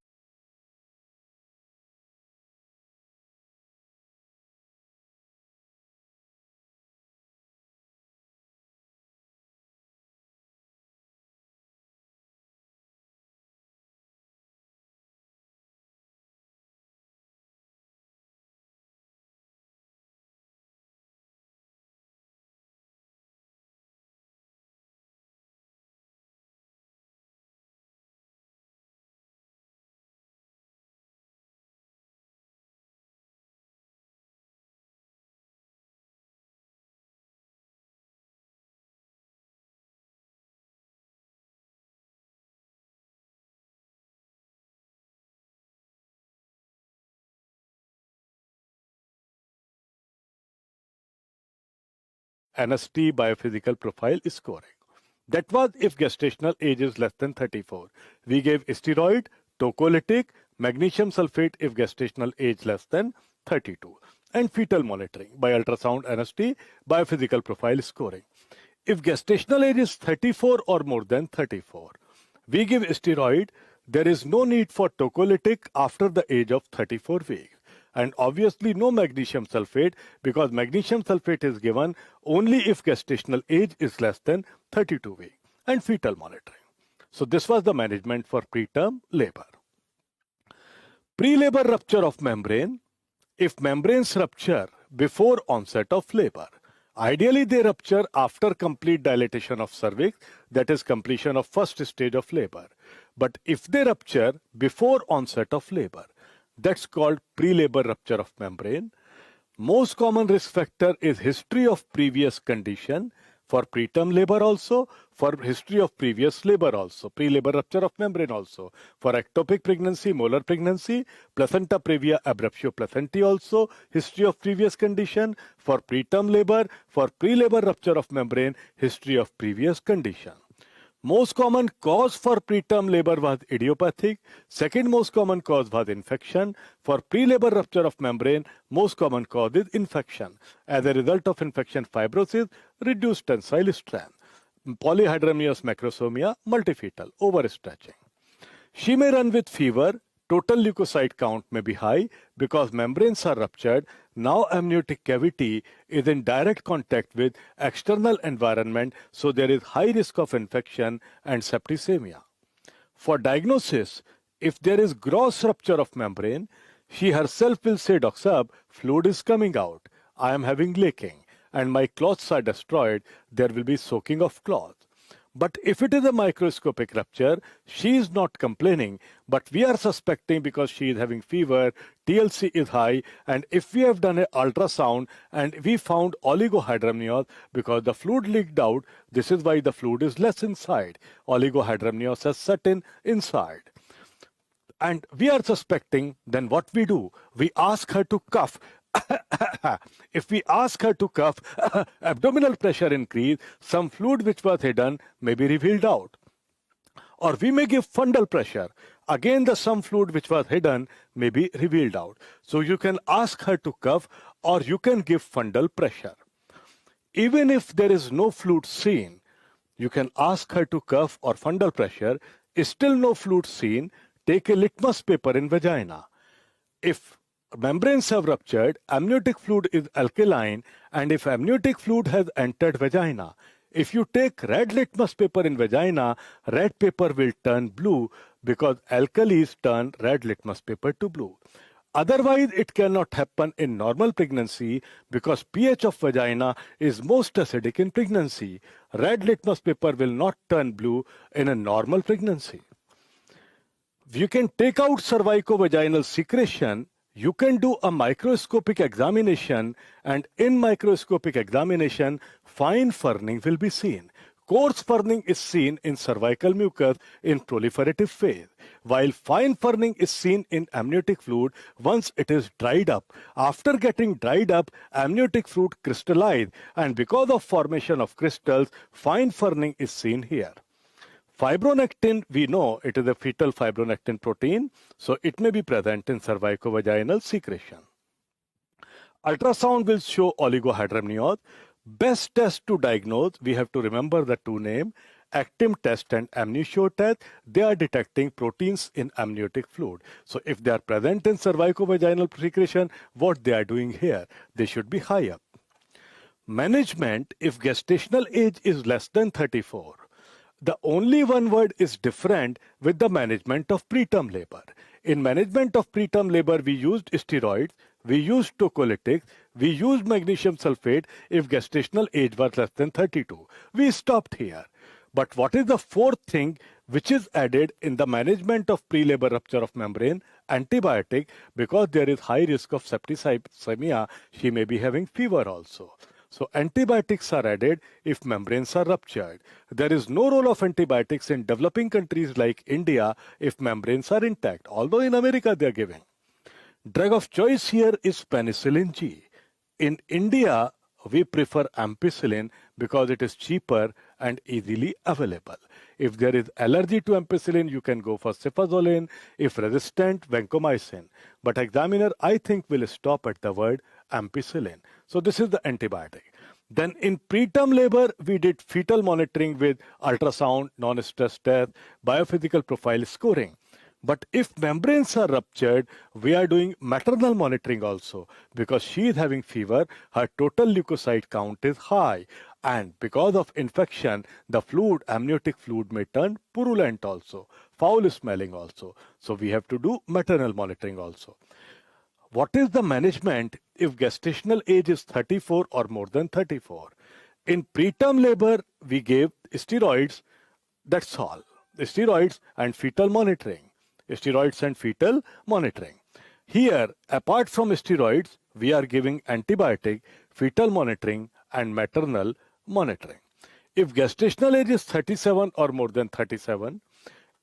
NST biophysical profile scoring. That was if gestational age is less than 34. We gave steroid, tocolytic, magnesium sulfate if gestational age less than 32. And fetal monitoring by ultrasound NST biophysical profile scoring. If gestational age is 34 or more than 34, we give steroid. There is no need for tocolytic after the age of 34 weeks. And obviously no magnesium sulfate because magnesium sulfate is given only if gestational age is less than 32 weeks. And fetal monitoring. So this was the management for preterm labor. Pre-labor rupture of membrane. If membranes rupture before onset of labor, ideally they rupture after complete dilatation of cervix, that is completion of first stage of labor. But if they rupture before onset of labor, that's called pre-labor rupture of membrane. Most common risk factor is history of previous condition, for preterm labor also, for history of previous labor also, pre-labor rupture of membrane also, for ectopic pregnancy, molar pregnancy, placenta previa abruptio placentae also, history of previous condition, for preterm labor, for pre-labor rupture of membrane, history of previous condition. Most common cause for preterm labor was idiopathic. Second most common cause was infection. For pre-labor rupture of membrane, most common cause is infection. As a result of infection, fibrosis, reduced tensile strength, polyhydramnios macrosomia, multifetal, overstretching. She may run with fever. Total leukocyte count may be high because membranes are ruptured. Now amniotic cavity is in direct contact with external environment, so there is high risk of infection and septicemia. For diagnosis, if there is gross rupture of membrane, she herself will say, Dr. Saab, fluid is coming out, I am having leaking, and my cloths are destroyed, there will be soaking of cloth. But if it is a microscopic rupture, she is not complaining, but we are suspecting because she is having fever, TLC is high, and if we have done an ultrasound and we found oligohydramnios because the fluid leaked out, this is why the fluid is less inside. Oligohydramnios has set in inside. And we are suspecting, then what we do? We ask her to cough. If we ask her to cough, abdominal pressure increase, some fluid which was hidden may be revealed out. Or we may give fundal pressure. Again, the some fluid which was hidden may be revealed out. So you can ask her to cough or you can give fundal pressure. Even if there is no fluid seen, you can ask her to cough or fundal pressure. Is still no fluid seen, take a litmus paper in vagina. If membranes have ruptured, amniotic fluid is alkaline, and if amniotic fluid has entered vagina, if you take red litmus paper in vagina, red paper will turn blue because alkalis turn red litmus paper to blue. Otherwise, it cannot happen in normal pregnancy because pH of vagina is most acidic in pregnancy. Red litmus paper will not turn blue in a normal pregnancy. You can take out cervicovaginal secretion. You can do a microscopic examination, and in microscopic examination, fine furning will be seen. Coarse furning is seen in cervical mucus in proliferative phase, while fine furning is seen in amniotic fluid once it is dried up. After getting dried up, amniotic fluid crystallizes, and because of formation of crystals, fine furning is seen here. Fibronectin, we know it is a fetal fibronectin protein, so it may be present in cervicovaginal secretion. Ultrasound will show oligohydramnios. Best test to diagnose, we have to remember the two names, Actim test and Amnicio test. They are detecting proteins in amniotic fluid. So if they are present in cervicovaginal secretion, what they are doing here? They should be high up. Management, if gestational age is less than 34. The only one word is different with the management of preterm labor. In management of preterm labor, we used steroids, we used tocolytics, we used magnesium sulfate if gestational age was less than 32. We stopped here. But what is the fourth thing which is added in the management of pre-labor rupture of membrane? Antibiotic, because there is high risk of septicemia, she may be having fever also. So antibiotics are added if membranes are ruptured. There is no role of antibiotics in developing countries like India if membranes are intact, although in America they are giving. Drug of choice here is penicillin G. In India, we prefer ampicillin because it is cheaper and easily available. If there is allergy to ampicillin, you can go for cefazolin. If resistant, vancomycin. But examiner, I think, will stop at the word ampicillin. So this is the antibiotic. Then in preterm labor, we did fetal monitoring with ultrasound, non-stress test, biophysical profile scoring. But if membranes are ruptured, we are doing maternal monitoring also because she is having fever, her total leukocyte count is high. And because of infection, the fluid, amniotic fluid may turn purulent also, foul smelling also. So we have to do maternal monitoring also. What is the management if gestational age is 34 or more than 34? In preterm labor, we gave steroids, that's all. Steroids and fetal monitoring. Steroids and fetal monitoring. Here, apart from steroids, we are giving antibiotic, fetal monitoring, and maternal monitoring. If gestational age is 37 or more than 37,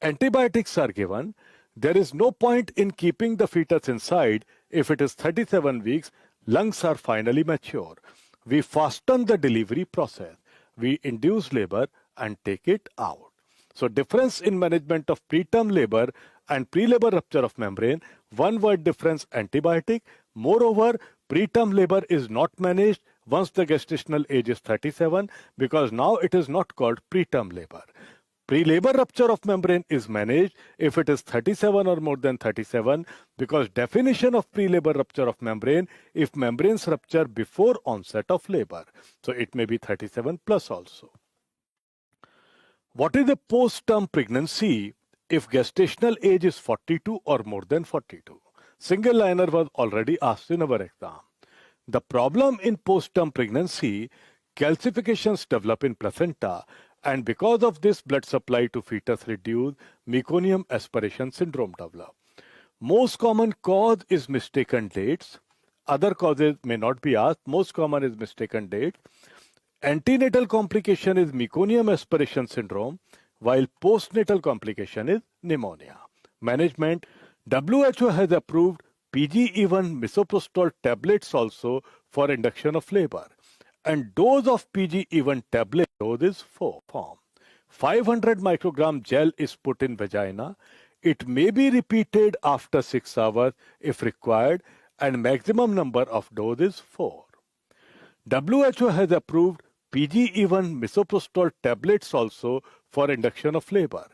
antibiotics are given. There is no point in keeping the fetus inside if it is 37 weeks, lungs are finally mature. We fasten the delivery process. We induce labor and take it out. So difference in management of preterm labor and pre-labor rupture of membrane, one word difference, antibiotic. Moreover, preterm labor is not managed once the gestational age is 37 because now it is not called preterm labor. Pre-labor rupture of membrane is managed if it is 37 or more than 37 because definition of pre-labor rupture of membrane if membranes rupture before onset of labor. So it may be 37 plus also. What is a post-term pregnancy if gestational age is 42 or more than 42? Single liner was already asked in our exam. The problem in post-term pregnancy, calcifications develop in placenta, and because of this blood supply to fetus reduce, meconium aspiration syndrome develop. Most common cause is mistaken dates. Other causes may not be asked. Most common is mistaken dates. Antenatal complication is meconium aspiration syndrome, while postnatal complication is pneumonia. Management, WHO has approved PGE1 misoprostol tablets also for induction of labor. And dose of PGE1 tablet dose is 4 form. 500 microgram gel is put in vagina. It may be repeated after 6 hours if required, and maximum number of dose is 4. WHO has approved PGE1 misoprostol tablets also for induction of labor.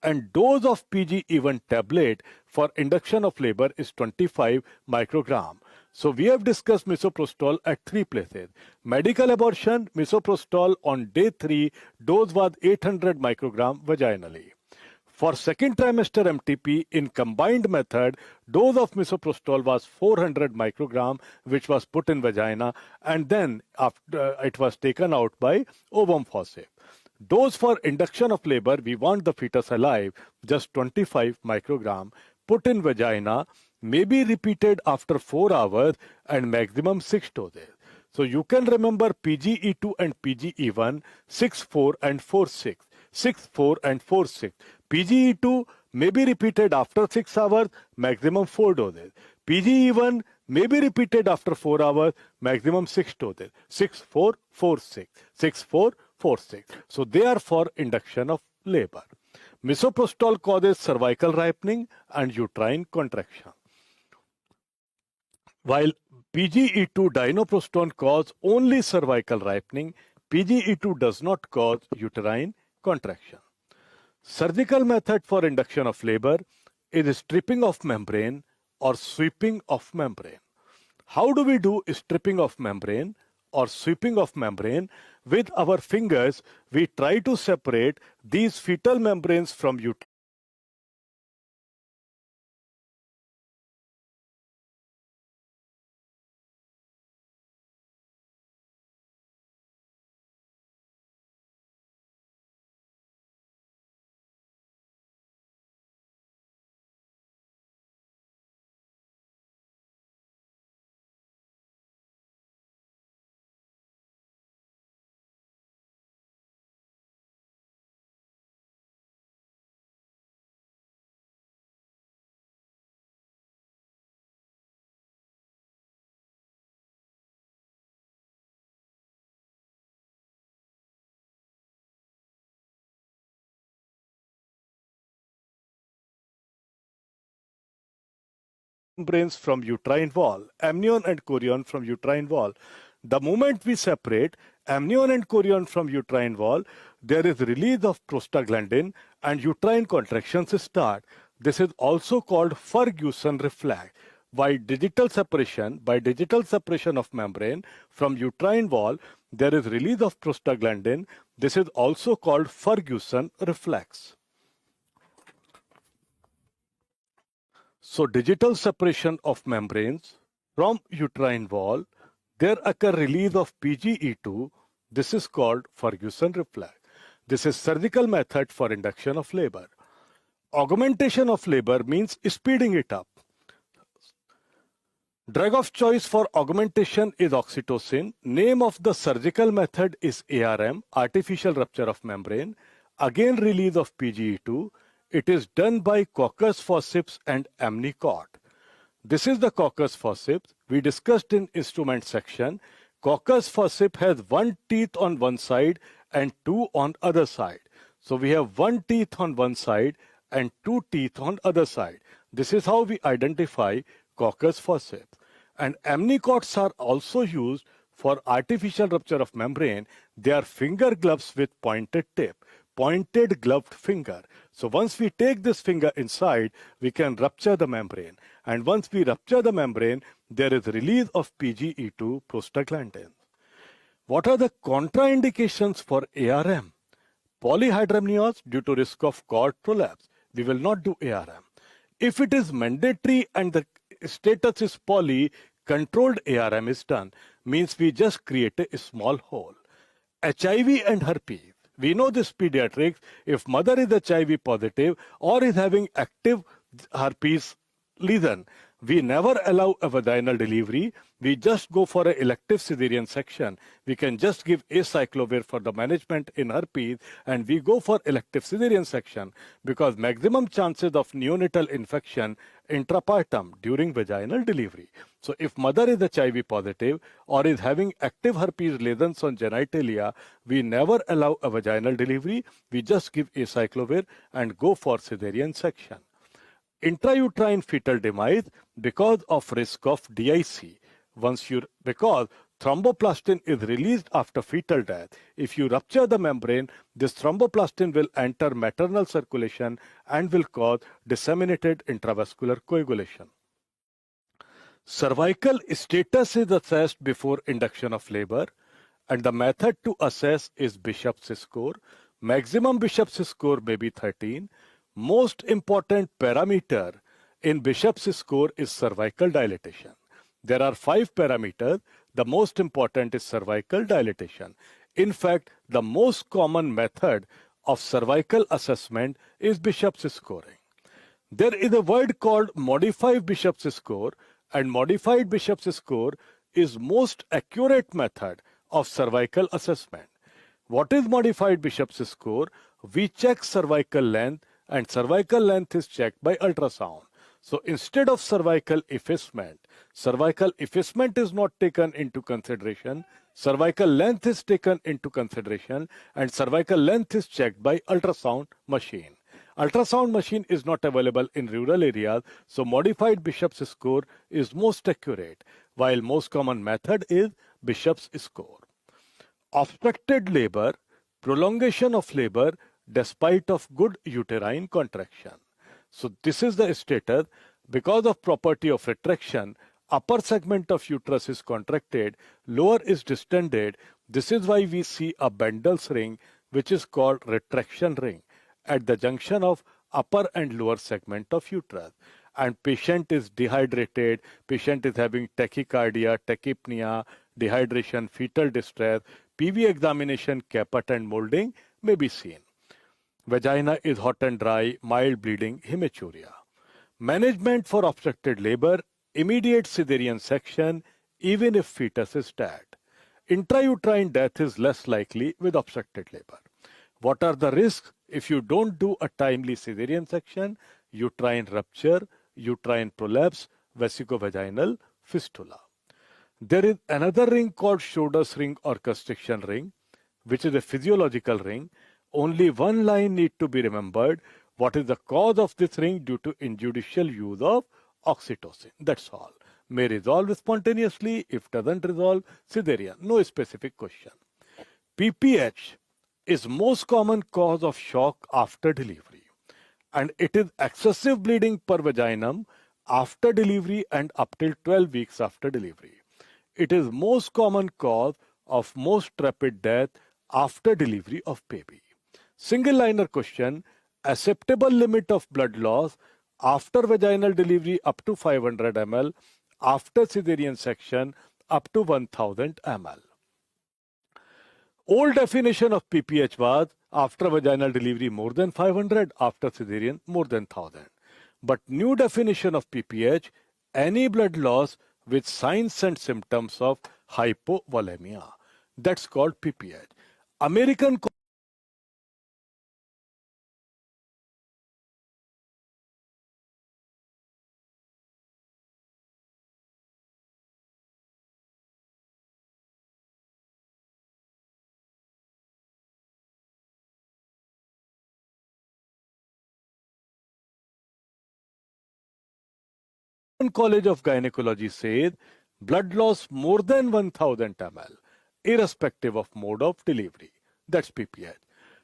And dose of PGE1 tablet for induction of labor is 25 microgram. So we have discussed misoprostol at 3 places. Medical abortion, misoprostol on day 3, dose was 800 microgram vaginally. For second trimester MTP in combined method, dose of misoprostol was 400 microgram, which was put in vagina, and then after it was taken out by ovum forceps. Dose for induction of labor, we want the fetus alive, just 25 microgram, put in vagina, may be repeated after 4 hours and maximum 6 doses. So you can remember PGE2 and PGE1, 6-4 and 4-6, 6-4 and 4-6. PGE2 may be repeated after 6 hours, maximum 4 doses. PGE1 may be repeated after 4 hours, maximum 6 doses. 6-4, 4-6, 6-4, 4-6. So they are for induction of labor. Misoprostol causes cervical ripening and uterine contraction, while PGE2 dinoprostone causes only cervical ripening. PGE2 does not cause uterine contraction. Surgical method for induction of labor is stripping of membrane or sweeping of membrane. How do we do stripping of membrane or sweeping of membrane? With our fingers, we try to separate these fetal membranes from uterine. Membranes from uterine wall, amnion and chorion from uterine wall. The moment we separate amnion and chorion from uterine wall, there is release of prostaglandin and uterine contractions start. This is also called Ferguson reflex. By digital separation of membrane from uterine wall, there is release of prostaglandin. This is also called Ferguson reflex. So digital separation of membranes from uterine wall, there occur release of PGE2. This is called Ferguson reflex. This is surgical method for induction of labor. Augmentation of labor means speeding it up. Drug of choice for augmentation is oxytocin. Name of the surgical method is ARM, artificial rupture of membrane. Again, release of PGE2. It is done by coccus forceps and amnicot. This is the coccus forceps. We discussed in instrument section. Coccus forceps has one teeth on one side and two on other side. So we have one teeth on one side and two teeth on other side. This is how we identify coccus forceps. And amnicots are also used for artificial rupture of membrane. They are finger gloves with pointed tip, pointed gloved finger. So once we take this finger inside, we can rupture the membrane. And once we rupture the membrane, there is release of PGE2 prostaglandins. What are the contraindications for ARM? Polyhydramnios due to risk of cord prolapse. We will not do ARM. If it is mandatory and the status is poly, controlled ARM is done. Means we just create a small hole. HIV and herpes. We know this pediatrics. If mother is HIV positive or is having active herpes lesion, we never allow a vaginal delivery. We just go for an elective cesarean section. We can just give acyclovir for the management in herpes, and we go for elective cesarean section because maximum chances of neonatal infection intrapartum during vaginal delivery. So if mother is HIV positive or is having active herpes lesions on genitalia, we never allow a vaginal delivery. We just give acyclovir and go for cesarean section. Intrauterine fetal demise because of risk of DIC. Because thromboplastin is released after fetal death. If you rupture the membrane, this thromboplastin will enter maternal circulation and will cause disseminated intravascular coagulation. Cervical status is assessed before induction of labor, and the method to assess is Bishop's score. Maximum Bishop's score may be 13. Most important parameter in Bishop's score is cervical dilatation. There are 5 parameters. The most important is cervical dilatation. In fact, the most common method of cervical assessment is Bishop's scoring. There is a word called modified Bishop's score, and modified Bishop's score is most accurate method of cervical assessment. What is modified Bishop's score? We check cervical length, and cervical length is checked by ultrasound. So instead of cervical effacement is not taken into consideration. Cervical length is taken into consideration, and cervical length is checked by ultrasound machine. Ultrasound machine is not available in rural areas, so modified Bishop's score is most accurate, while most common method is Bishop's score. Obstructed labor, prolongation of labor despite of good uterine contraction. So this is the status. Because of property of retraction, upper segment of uterus is contracted, lower is distended. This is why we see a Bendel's ring, which is called retraction ring, at the junction of upper and lower segment of uterus. And patient is dehydrated, patient is having tachycardia, tachypnea, dehydration, fetal distress, PV examination, caput and molding may be seen. Vagina is hot and dry, mild bleeding, hematuria. Management for obstructed labor, immediate cesarean section, even if fetus is dead. Intrauterine death is less likely with obstructed labor. What are the risks if you don't do a timely cesarean section? Uterine rupture, uterine prolapse, vesicovaginal fistula. There is another ring called Schroeder's ring or constriction ring, which is a physiological ring. Only one line need to be remembered. What is the cause of this ring? Due to injudicial use of oxytocin. That's all. May resolve spontaneously. If doesn't resolve, cesarean. No specific question. PPH is most common cause of shock after delivery. And it is excessive bleeding per vaginum after delivery and up till 12 weeks after delivery. It is most common cause of most rapid death after delivery of baby. Single liner question, acceptable limit of blood loss after vaginal delivery up to 500 ml, after cesarean section up to 1000 ml. Old definition of PPH was after vaginal delivery more than 500, after cesarean more than 1000. But new definition of PPH, any blood loss with signs and symptoms of hypovolemia. That's called PPH. American College of Gynecology says blood loss more than 1000 ml, irrespective of mode of delivery. That's PPH.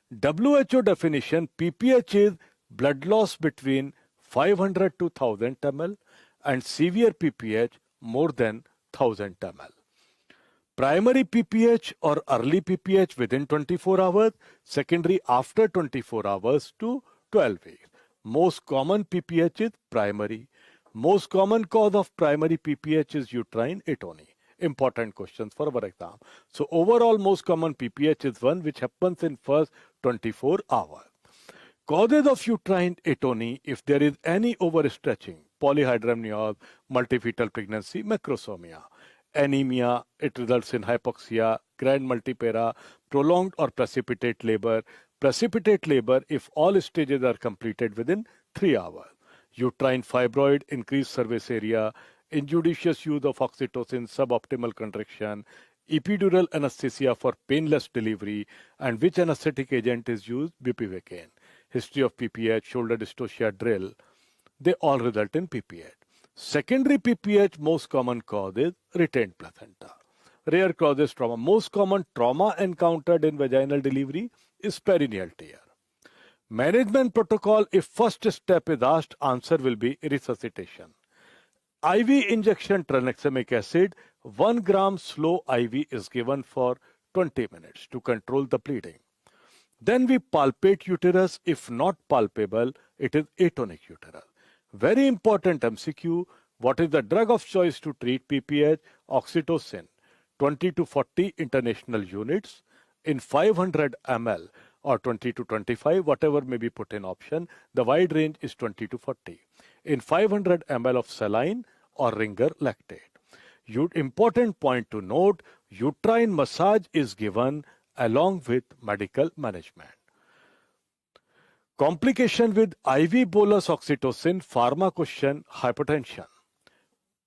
WHO definition, PPH is blood loss between 500 to 1000 ml and severe PPH more than 1000 ml. Primary PPH or early PPH within 24 hours, secondary after 24 hours to 12 weeks. Most common PPH is primary. Most common cause of primary PPH is uterine atony. Important questions for our exam. So overall most common PPH is one which happens in first 24 hours. Causes of uterine atony, if there is any overstretching, polyhydramnios, multifetal pregnancy, macrosomia. Anemia, it results in hypoxia, grand multipara, prolonged or precipitate labor. Precipitate labor if all stages are completed within 3 hours. Uterine fibroid, increased cervix area, injudicious use of oxytocin, suboptimal contraction, epidural anesthesia for painless delivery, and which anesthetic agent is used? Bupivacaine. History of PPH, shoulder dystocia, drill, they all result in PPH. Secondary PPH, most common cause is retained placenta. Rare causes trauma. Most common trauma encountered in vaginal delivery is perineal tear. Management protocol, if first step is asked, answer will be resuscitation. IV injection tranexamic acid, 1 gram slow IV is given for 20 minutes to control the bleeding. Then we palpate uterus. If not palpable, it is atonic uterus. Very important MCQ. What is the drug of choice to treat PPH? Oxytocin, 20 to 40 international units in 500 ml or 20 to 25, whatever may be put in option. The wide range is 20 to 40. In 500 ml of saline or ringer lactate. Important point to note, uterine massage is given along with medical management. Complication with IV bolus oxytocin, pharma question, hypertension.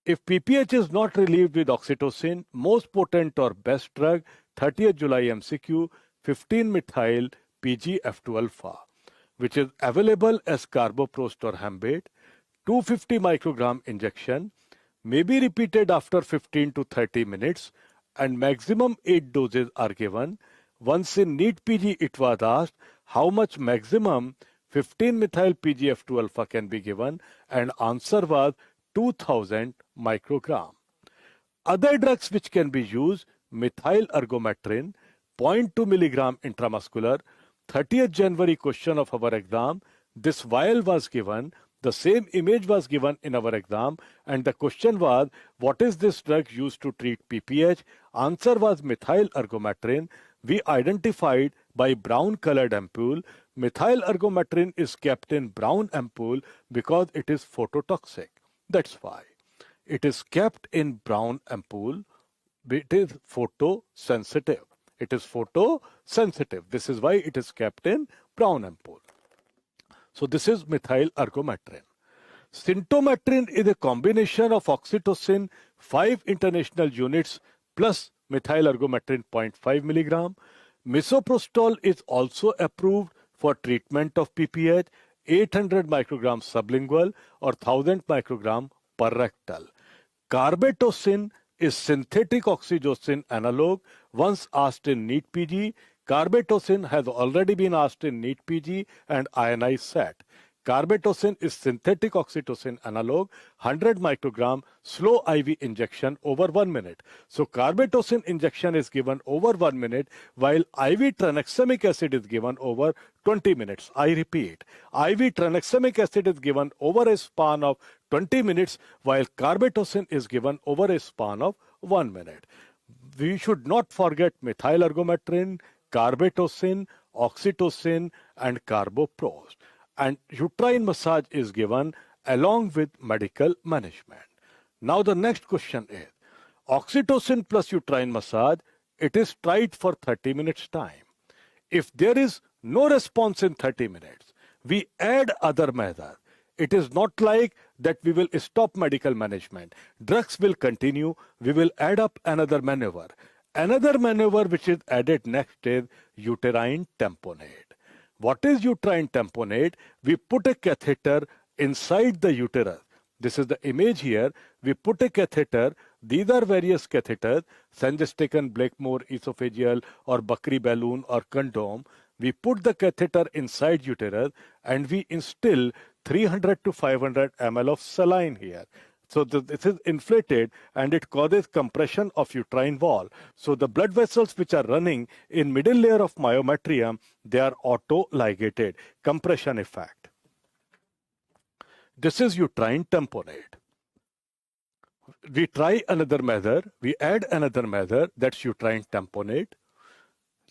If PPH is not relieved with oxytocin, most potent or best drug, 30th July MCQ, 15-methyl PGF2 alpha, which is available as carboprost or Hambate, 250 microgram injection, may be repeated after 15 to 30 minutes, and maximum 8 doses are given. Once in NEET PG, it was asked how much maximum 15-methyl PGF2 alpha can be given, and answer was 2000 microgram. Other drugs which can be used, methyl ergometrin, 0.2 milligram intramuscular. 30th January question of our exam, this vial was given, the same image was given in our exam, and the question was, what is this drug used to treat PPH? Answer was methyl ergometrin. We identified by brown colored ampoule. Methyl ergometrin is kept in brown ampoule because it is phototoxic. That's why it is kept in brown ampoule. It is photosensitive. It is photosensitive. This is why it is kept in brown ampoule. So this is methyl ergometrin. Symptometrin is a combination of oxytocin 5 international units plus methyl ergometrin 0.5 milligram. Misoprostol is also approved for treatment of PPH, 800 microgram sublingual or 1000 microgram per rectal. Carbetocin is synthetic oxytocin analog. Once asked in NEET PG, carbetocin has already been asked in NEET PG and ionized SAT. Carbetocin is synthetic oxytocin analog, 100 microgram, slow IV injection over 1 minute. So carbetocin injection is given over 1 minute, while IV tranexamic acid is given over 20 minutes. I repeat, IV tranexamic acid is given over a span of 20 minutes, while carbetocin is given over a span of 1 minute. We should not forget methyl ergometrin, carbetocin, oxytocin, and carboprost. And uterine massage is given along with medical management. Now the next question is, oxytocin plus uterine massage, it is tried for 30 minutes time. If there is no response in 30 minutes, we add other method. It is not like that we will stop medical management. Drugs will continue. We will add up another maneuver. Another maneuver which is added next is uterine tamponade. What is uterine tamponade? We put a catheter inside the uterus. This is the image here. We put a catheter. These are various catheters, Sanjay-Steken, Blakemore, esophageal, or Bakri balloon, or condom. We put the catheter inside uterus and we instill 300 to 500 ml of saline here. So this is inflated and it causes compression of uterine wall. So the blood vessels which are running in middle layer of myometrium, they are auto-ligated, compression effect. This is uterine tamponade. We try another method, we add another method, that's uterine tamponade.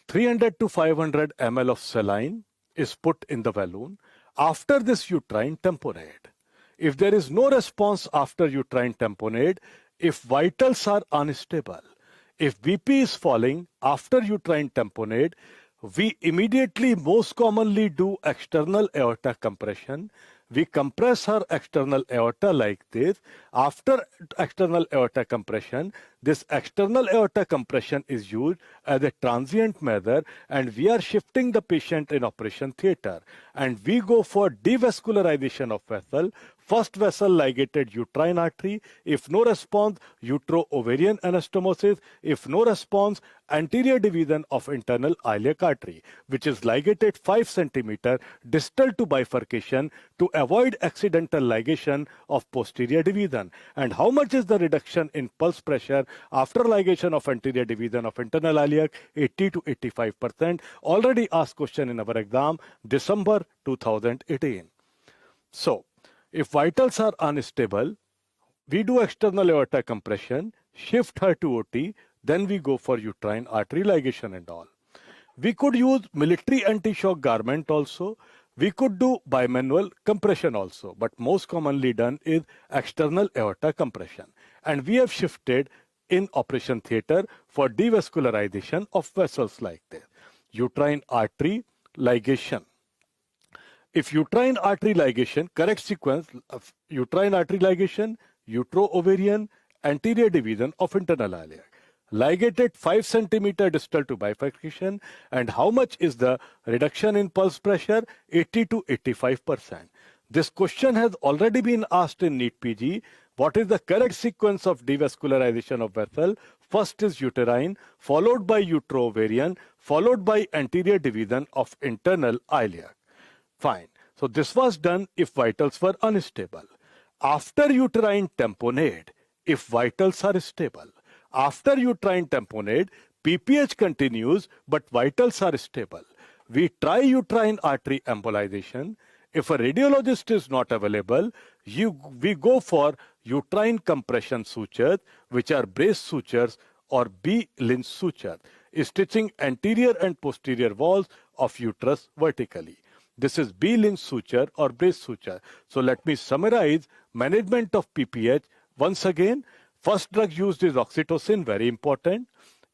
300 to 500 ml of saline is put in the balloon. After this uterine tamponade, if there is no response after uterine tamponade, if vitals are unstable, if BP is falling after uterine tamponade, we immediately most commonly do external aorta compression. We compress her external aorta like this. After external aorta compression, this external aorta compression is used as a transient method and we are shifting the patient in operation theater. And we go for devascularization of vessel. First vessel ligated uterine artery. If no response, utero-ovarian anastomosis. If no response, anterior division of internal iliac artery, which is ligated 5 centimeter distal to bifurcation to avoid accidental ligation of posterior division. And how much is the reduction in pulse pressure after ligation of anterior division of internal iliac? 80 to 85%. Already asked question in our exam, December 2018. So, if vitals are unstable, we do external aorta compression, shift her to OT, then we go for uterine artery ligation and all. We could use military anti-shock garment also. We could do bimanual compression also, but most commonly done is external aorta compression. And we have shifted in operation theater for devascularization of vessels like this. Uterine artery ligation. If uterine artery ligation, correct sequence of uterine artery ligation, utero-ovarian, anterior division of internal iliac. Ligated 5 centimeter distal to bifurcation. And how much is the reduction in pulse pressure? 80 to 85%. This question has already been asked in NEET PG. What is the correct sequence of devascularization of vessel? First is uterine, followed by utero-ovarian, followed by anterior division of internal iliac. Fine. So this was done if vitals were unstable. After uterine tamponade, if vitals are stable. After uterine tamponade, PPH continues, but vitals are stable. We try uterine artery embolization. If a radiologist is not available, we go for uterine compression sutures, which are brace sutures or B-Lynch suture, stitching anterior and posterior walls of uterus vertically. This is B-Lynch suture or brace suture. So let me summarize management of PPH. Once again, first drug used is oxytocin, very important.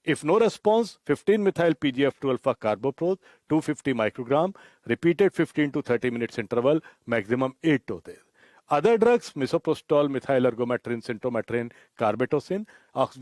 If no response, 15-methyl PGF2 alpha carboprose, 250 microgram, repeated 15 to 30 minutes interval, maximum 8 doses. Other drugs, misoprostol, methyl ergometrin, syntropatrin, carbetocin,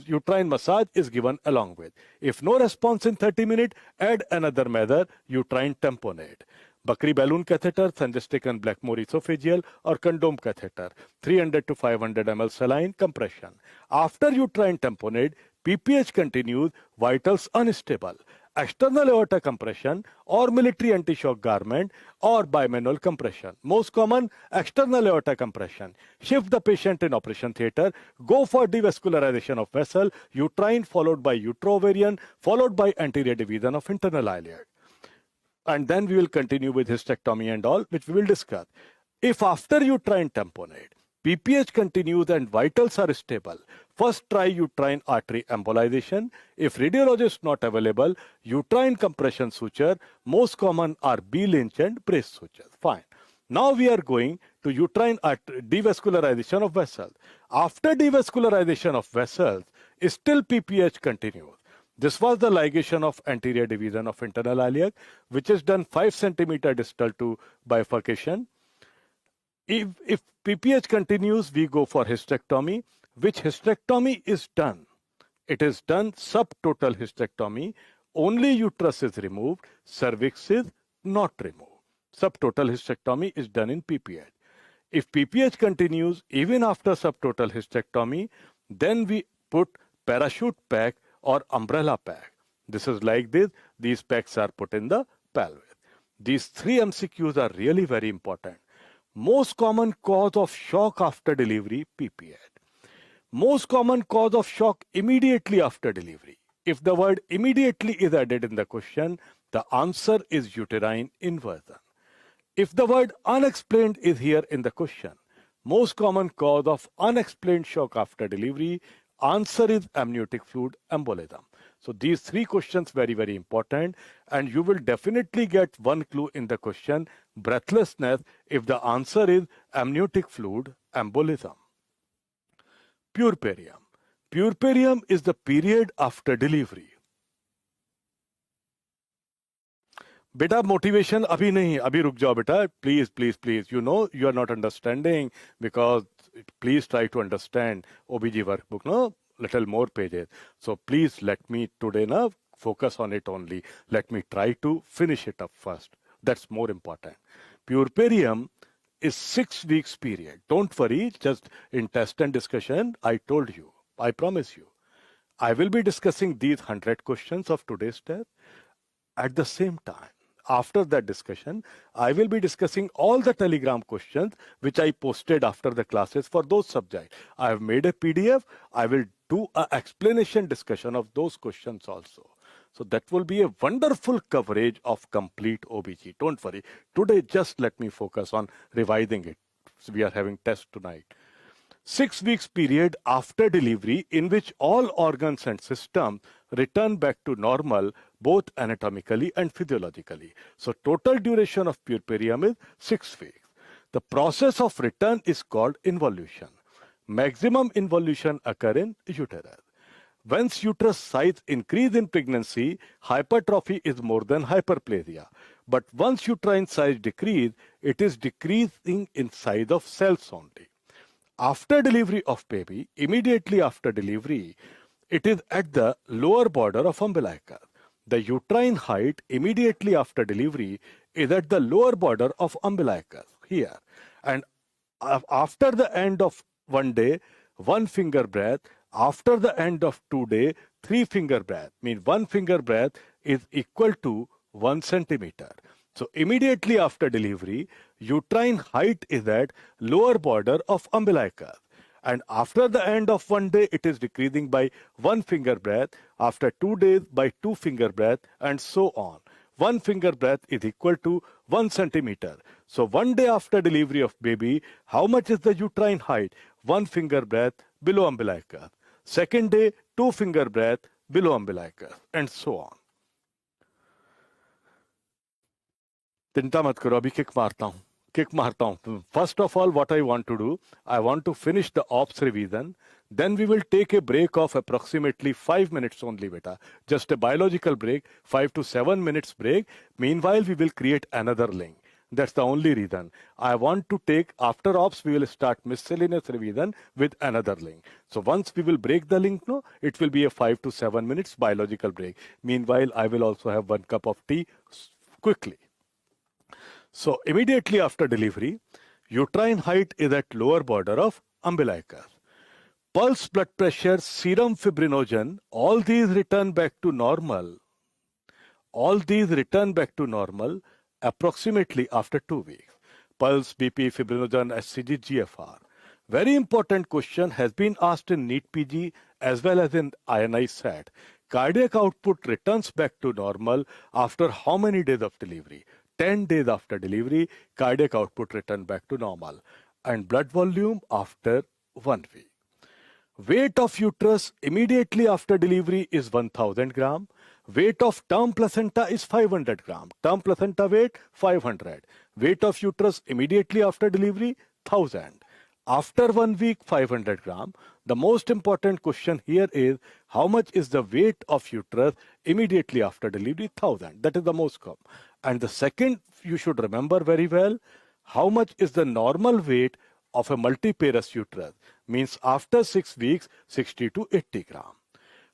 uterine massage is given along with. If no response in 30 minutes, add another method, uterine tamponade. Bakri balloon catheter, Sanjay-Steken, Blakemore esophageal, or condom catheter, 300 to 500 ml saline compression. After uterine tamponade, PPH continues, vitals unstable. External aorta compression or military anti-shock garment or bimanual compression. Most common, external aorta compression. Shift the patient in operation theater. Go for devascularization of vessel, uterine followed by utero-ovarian, followed by anterior division of internal iliac. And then we will continue with hysterectomy and all, which we will discuss. If after uterine tamponade, PPH continues and vitals are stable, first try uterine artery embolization. If radiologist not available, uterine compression suture. Most common are B-Lynch and brace sutures. Fine. Now we are going to to uterine devascularization of vessels. After devascularization of vessels, still PPH continues. This was the ligation of anterior division of internal iliac, which is done 5 centimeter distal to bifurcation. If PPH continues, we go for hysterectomy. Which hysterectomy is done? It is done subtotal hysterectomy. Only uterus is removed, cervix is not removed. Subtotal hysterectomy is done in PPH. If PPH continues even after subtotal hysterectomy, then we put parachute pack or umbrella pack. This is like this. These packs are put in the pelvis. These 3 MCQs are really very important. Most common cause of shock after delivery, PPH. Most common cause of shock immediately after delivery. If the word immediately is added in the question, the answer is uterine inversion. If the word unexplained is here in the question, most common cause of unexplained shock after delivery, answer is amniotic fluid embolism. So these 3 questions very, very important, and you will definitely get 1 clue in the question, breathlessness, if the answer is amniotic fluid embolism. Puerperium. Puerperium is the period after delivery. बेटा motivation अभी नहीं, अभी रुक जाओ बेटा, please please please. You know you are not understanding, because please try to understand OBG workbook, no little more pages. So please let me today now focus on it only. Let me try to finish it up first. That's more important. Puerperium is 6 weeks period. Don't worry, just in test and discussion, I told you, I promise you, I will be discussing these 100 questions of today's test at the same time. After that discussion, I will be discussing all the Telegram questions which I posted after the classes for those subjects. I have made a PDF. I will do an explanation discussion of those questions also. So that will be a wonderful coverage of complete OBG. Don't worry. Today, just let me focus on revising it. So we are having test tonight. 6 weeks period after delivery in which all organs and systems return back to normal, both anatomically and physiologically. So total duration of puerperium is 6 weeks. The process of return is called involution. Maximum involution occur in uterus. Once uterus size increase in pregnancy, hypertrophy is more than hyperplasia. But once uterine size decrease, it is decreasing in size of cells only. After delivery of baby, immediately after delivery, it is at the lower border of umbilical. The uterine height immediately after delivery is at the lower border of umbilical here. And after the end of 1 day, 1 finger breath. After the end of 2 days, 3 finger breath. Means 1 finger breath is equal to 1 centimeter. So immediately after delivery, uterine height is at lower border of umbilical. And after the end of 1 day, it is decreasing by 1 finger breath. After 2 days, by 2 finger breath, and so on. 1 finger breath is equal to 1 centimeter. So 1 day after delivery of baby, how much is the uterine height? 1 finger breath below umbilical. Second day, 2 finger breath below umbilical, and so on. चिंता मत करो, अभी kick मारता हूं. First of all, what I want to do, I want to finish the OPS revision. Then we will take a break of approximately 5 minutes only, beta. Just a biological break, 5 to 7 minutes break. Meanwhile, we will create another link. That's the only reason. I want to take, after OPS, we will start miscellaneous revision with another link. So once we will break the link, no, it will be a 5 to 7 minutes biological break. Meanwhile, I will also have 1 cup of tea quickly. So immediately after delivery, uterine height is at lower border of umbilical. Pulse, blood pressure, serum fibrinogen, all these return back to normal. All these return back to normal approximately after 2 weeks. Pulse, BP, fibrinogen, HCG, GFR. Very important question has been asked in NEET PG as well as in INI SAT. Cardiac output returns back to normal after how many days of delivery? 10 days after delivery, cardiac output return back to normal. And blood volume after 1 week. Weight of uterus immediately after delivery is 1000 gram. Weight of term placenta is 500 gram. Term placenta weight 500. Weight of uterus immediately after delivery 1000. After 1 week, 500 gram. The most important question here is how much is the weight of uterus immediately after delivery? 1000. That is the most common. And the second, you should remember very well, how much is the normal weight of a multiparous uterus? Means after 6 weeks, 60 to 80 gram.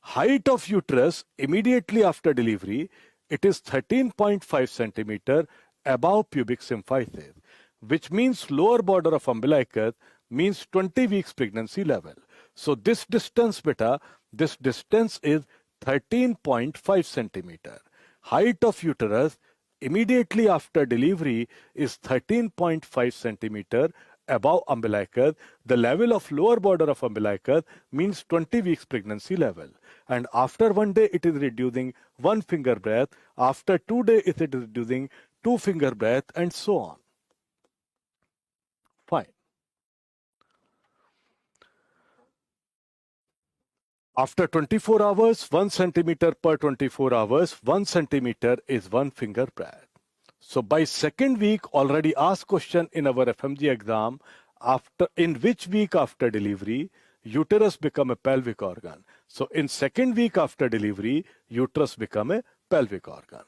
Height of uterus immediately after delivery, it is 13.5 centimeter above pubic symphysis, which means lower border of umbilicus means 20 weeks pregnancy level. So this distance, beta, this distance is 13.5 centimeter. Height of uterus immediately after delivery is 13.5 centimeter above umbilicus. The level of lower border of umbilicus means 20 weeks pregnancy level. And after 1 day, it is reducing 1 finger breadth. After 2 days, it is reducing 2 finger breadth, and so on. Fine. After 24 hours, 1 centimeter per 24 hours, 1 centimeter is 1 finger breadth. So by second week, already asked question in our FMG exam, in which week after delivery, uterus become a pelvic organ. So in second week after delivery, uterus become a pelvic organ.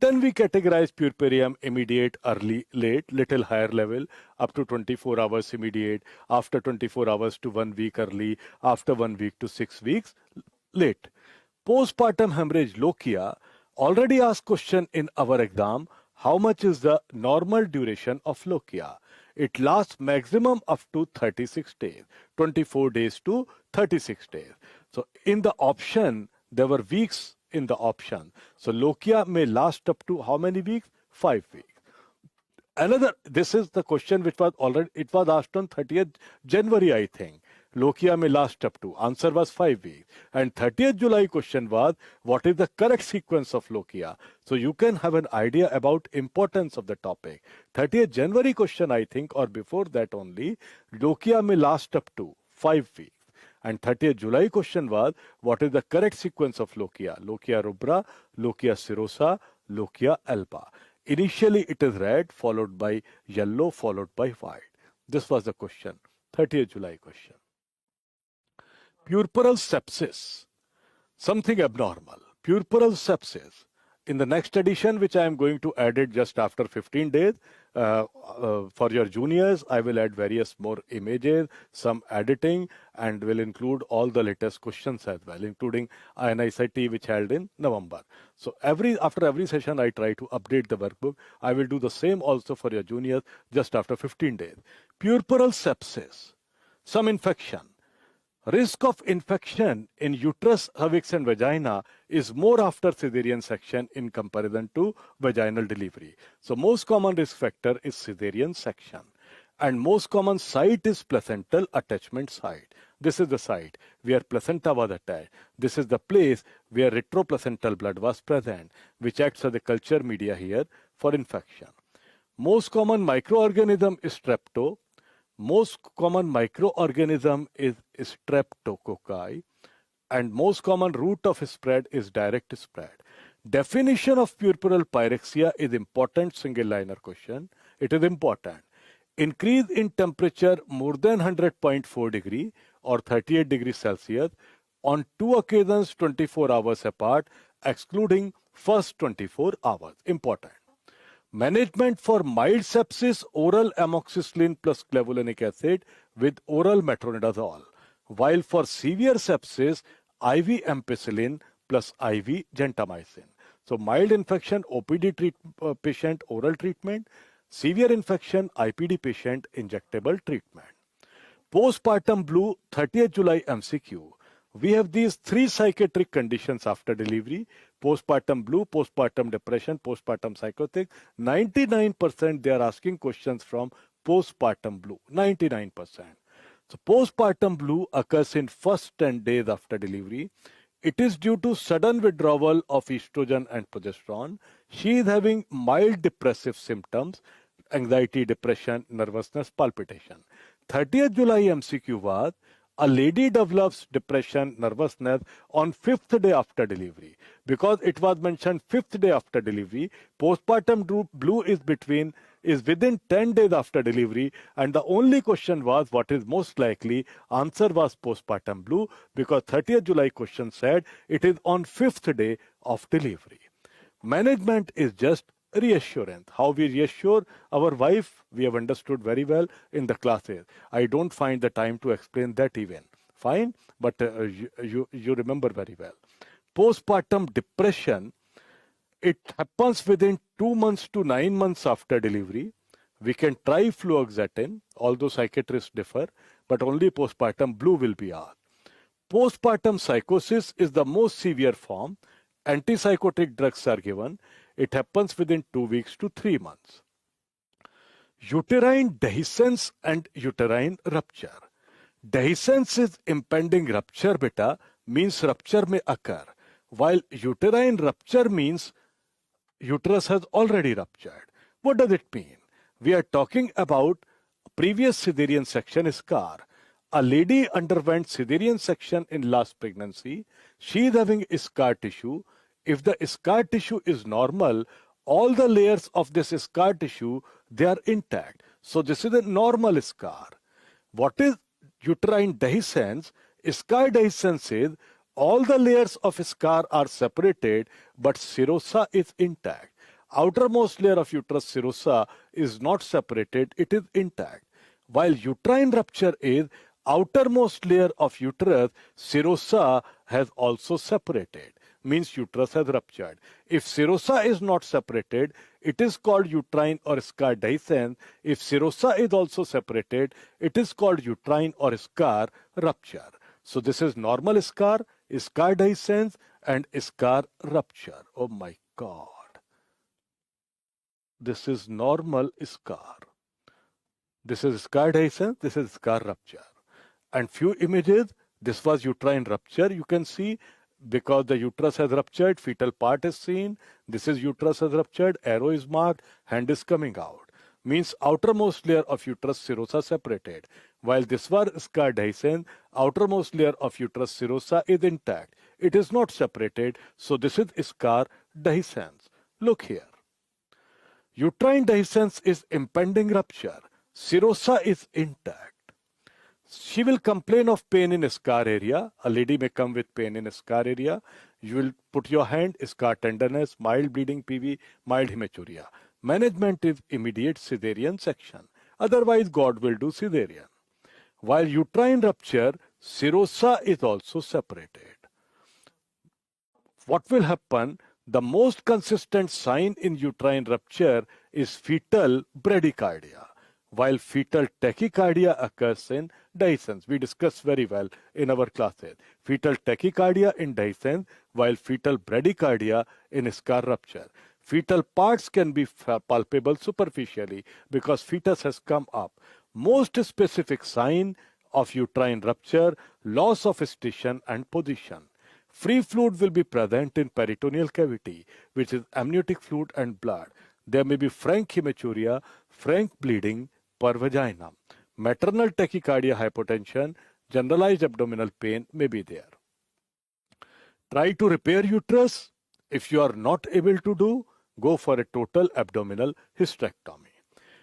Then we categorize puerperium immediate, early, late, little higher level, up to 24 hours immediate, after 24 hours to 1 week early, after 1 week to 6 weeks late. Postpartum hemorrhage lochia, already asked question in our exam, how much is the normal duration of lochia? It lasts maximum up to 36 days, 24 days to 36 days. So in the option, there were weeks in the option. So lochia may last up to how many weeks? 5 weeks. This is the question which was it was asked on 30th January, I think. Lochia may last up to. Answer was 5 weeks. And 30th July question was, what is the correct sequence of lochia? So you can have an idea about importance of the topic. 30th January question, I think, or before that only, lochia may last up to 5 weeks. And 30th July question was, what is the correct sequence of lochia? Lochia rubra, lochia serosa, lochia alba. Initially it is red, followed by yellow, followed by white. This was the question, 30th July question. Puerperal sepsis, something abnormal. Puerperal sepsis. In the next edition, which I am going to add it just after 15 days, for your juniors, I will add various more images, some editing, and will include all the latest questions as well, including INICET, which held in November. So after every session, I try to update the workbook. I will do the same also for your juniors just after 15 days. Puerperal sepsis, some infection. Risk of infection in uterus, cervix, and vagina is more after cesarean section in comparison to vaginal delivery. So most common risk factor is cesarean section. And most common site is placental attachment site. This is the site where placenta was attached. This is the place where retroplacental blood was present, which acts as a culture media here for infection. Most common microorganism is strepto. Most common microorganism is streptococci, and most common route of spread is direct spread. Definition of puerperal pyrexia is important single liner question. It is important. Increase in temperature more than 100.4 degree or 38 degrees Celsius on 2 occasions 24 hours apart, excluding first 24 hours. Important. Management for mild sepsis, oral amoxicillin plus clavulanic acid with oral metronidazole. While for severe sepsis, IV ampicillin plus IV gentamicin. So mild infection, OPD patient, oral treatment. Severe infection, IPD patient, injectable treatment. Postpartum blue, 30th July MCQ. We have these 3 psychiatric conditions after delivery: postpartum blue, postpartum depression, postpartum psychotic. 99% they are asking questions from postpartum blue. 99%. So postpartum blue occurs in first 10 days after delivery. It is due to sudden withdrawal of estrogen and progesterone. She is having mild depressive symptoms, anxiety, depression, nervousness, palpitation. 30th July MCQ was, a lady develops depression, nervousness on 5th day after delivery. Because it was mentioned 5th day after delivery, postpartum blue is between is within 10 days after delivery, and the only question was what is most likely. Answer was postpartum blue, because 30th July question said it is on 5th day of delivery. Management is just reassurance. How we reassure our wife, we have understood very well in the classes. I don't find the time to explain that even. Fine, but you remember very well. Postpartum depression, it happens within 2 months to 9 months after delivery. We can try fluoxetine, although psychiatrists differ, but only postpartum blue will be asked. Postpartum psychosis is the most severe form. Antipsychotic drugs are given. It happens within 2 weeks to 3 months. Uterine dehiscence and uterine rupture. Dehiscence is impending rupture, beta, means rupture may occur, while uterine rupture means uterus has already ruptured. What does it mean? We are talking about previous cesarean section scar. A lady underwent cesarean section in last pregnancy. She is having scar tissue. If the scar tissue is normal, all the layers of this scar tissue, they are intact. So this is a normal scar. What is uterine dehiscence? Scar dehiscence is all the layers of scar are separated, but serosa is intact. Outermost layer of uterus serosa is not separated, it is intact. While uterine rupture is outermost layer of uterus serosa has also separated, means uterus has ruptured. If serosa is not separated, it is called uterine or scar dehiscence. If serosa is also separated, it is called uterine or scar rupture. So this is normal scar dehiscence, and scar rupture. Oh my God. This is normal scar. This is scar dehiscence, this is scar rupture. And few images, this was uterine rupture. You can see because the uterus has ruptured, fetal part is seen. This is uterus has ruptured, arrow is marked, hand is coming out. Means outermost layer of uterus serosa separated. While this was scar dehiscence, outermost layer of uterus serosa is intact. It is not separated, so this is scar dehiscence. Look here. Uterine dehiscence is impending rupture. Serosa is intact. She will complain of pain in scar area. A lady may come with pain in scar area. You will put your hand, scar tenderness, mild bleeding PV, mild hematuria. Management is immediate cesarean section. Otherwise, God will do cesarean. While uterine rupture, serosa is also separated. What will happen? The most consistent sign in uterine rupture is fetal bradycardia, while fetal tachycardia occurs in dehiscence. We discussed very well in our classes. Fetal tachycardia in dehiscence, while fetal bradycardia in scar rupture. Fetal parts can be palpable superficially because fetus has come up. Most specific sign of uterine rupture, loss of station and position. Free fluid will be present in peritoneal cavity, which is amniotic fluid and blood. There may be frank hematuria, frank bleeding per vagina. Maternal tachycardia, hypotension, generalized abdominal pain may be there. Try to repair uterus. If you are not able to do, go for a total abdominal hysterectomy.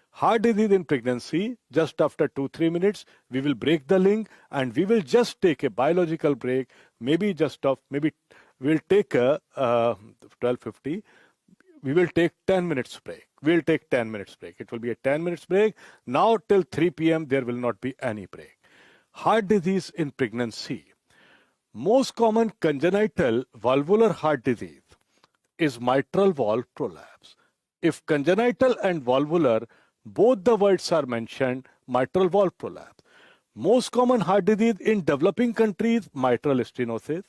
Heart disease in pregnancy, just after 2-3 minutes, we will break the link and we will just take a biological break, maybe we'll take a 12:50, we will take 10 minutes break. We'll take 10 minutes break. It will be a 10 minutes break. Now till 3 p.m. there will not be any break. Heart disease in pregnancy. Most common congenital valvular heart disease is mitral valve prolapse. If congenital and valvular, both the words are mentioned, mitral valve prolapse. Most common heart disease in developing countries, mitral stenosis.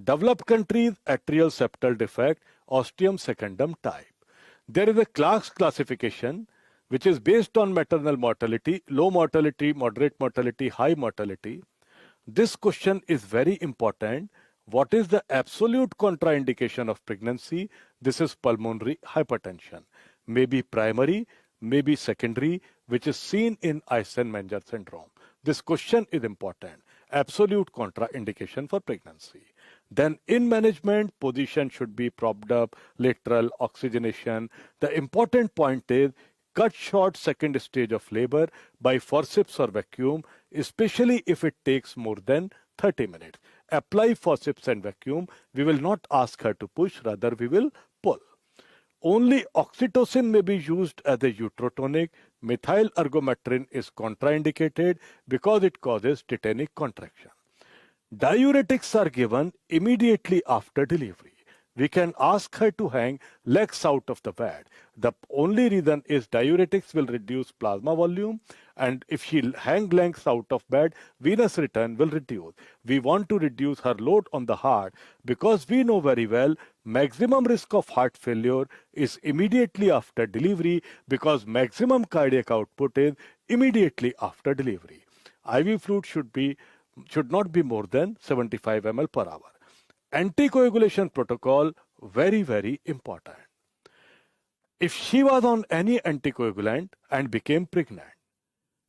Developed countries, atrial septal defect, ostium secundum type. There is a Clark's classification which is based on maternal mortality, low mortality, moderate mortality, high mortality. This question is very important. What is the absolute contraindication of pregnancy? This is pulmonary hypertension. Maybe primary, maybe secondary, which is seen in Eisenmenger syndrome. This question is important. Absolute contraindication for pregnancy. Then in management, position should be propped up, lateral, oxygenation. The important point is cut short second stage of labor by forceps or vacuum, especially if it takes more than 30 minutes. Apply forceps and vacuum. We will not ask her to push, rather we will pull. Only oxytocin may be used as a uterotonic. Methyl ergometrin is contraindicated because it causes tetanic contraction. Diuretics are given immediately after delivery. We can ask her to hang legs out of the bed. The only reason is diuretics will reduce plasma volume, and if she hang legs out of bed, venous return will reduce. We want to reduce her load on the heart because we know very well maximum risk of heart failure is immediately after delivery because maximum cardiac output is immediately after delivery. IV fluid should not be more than 75 ml per hour. Anticoagulation protocol, very, very important. If she was on any anticoagulant and became pregnant,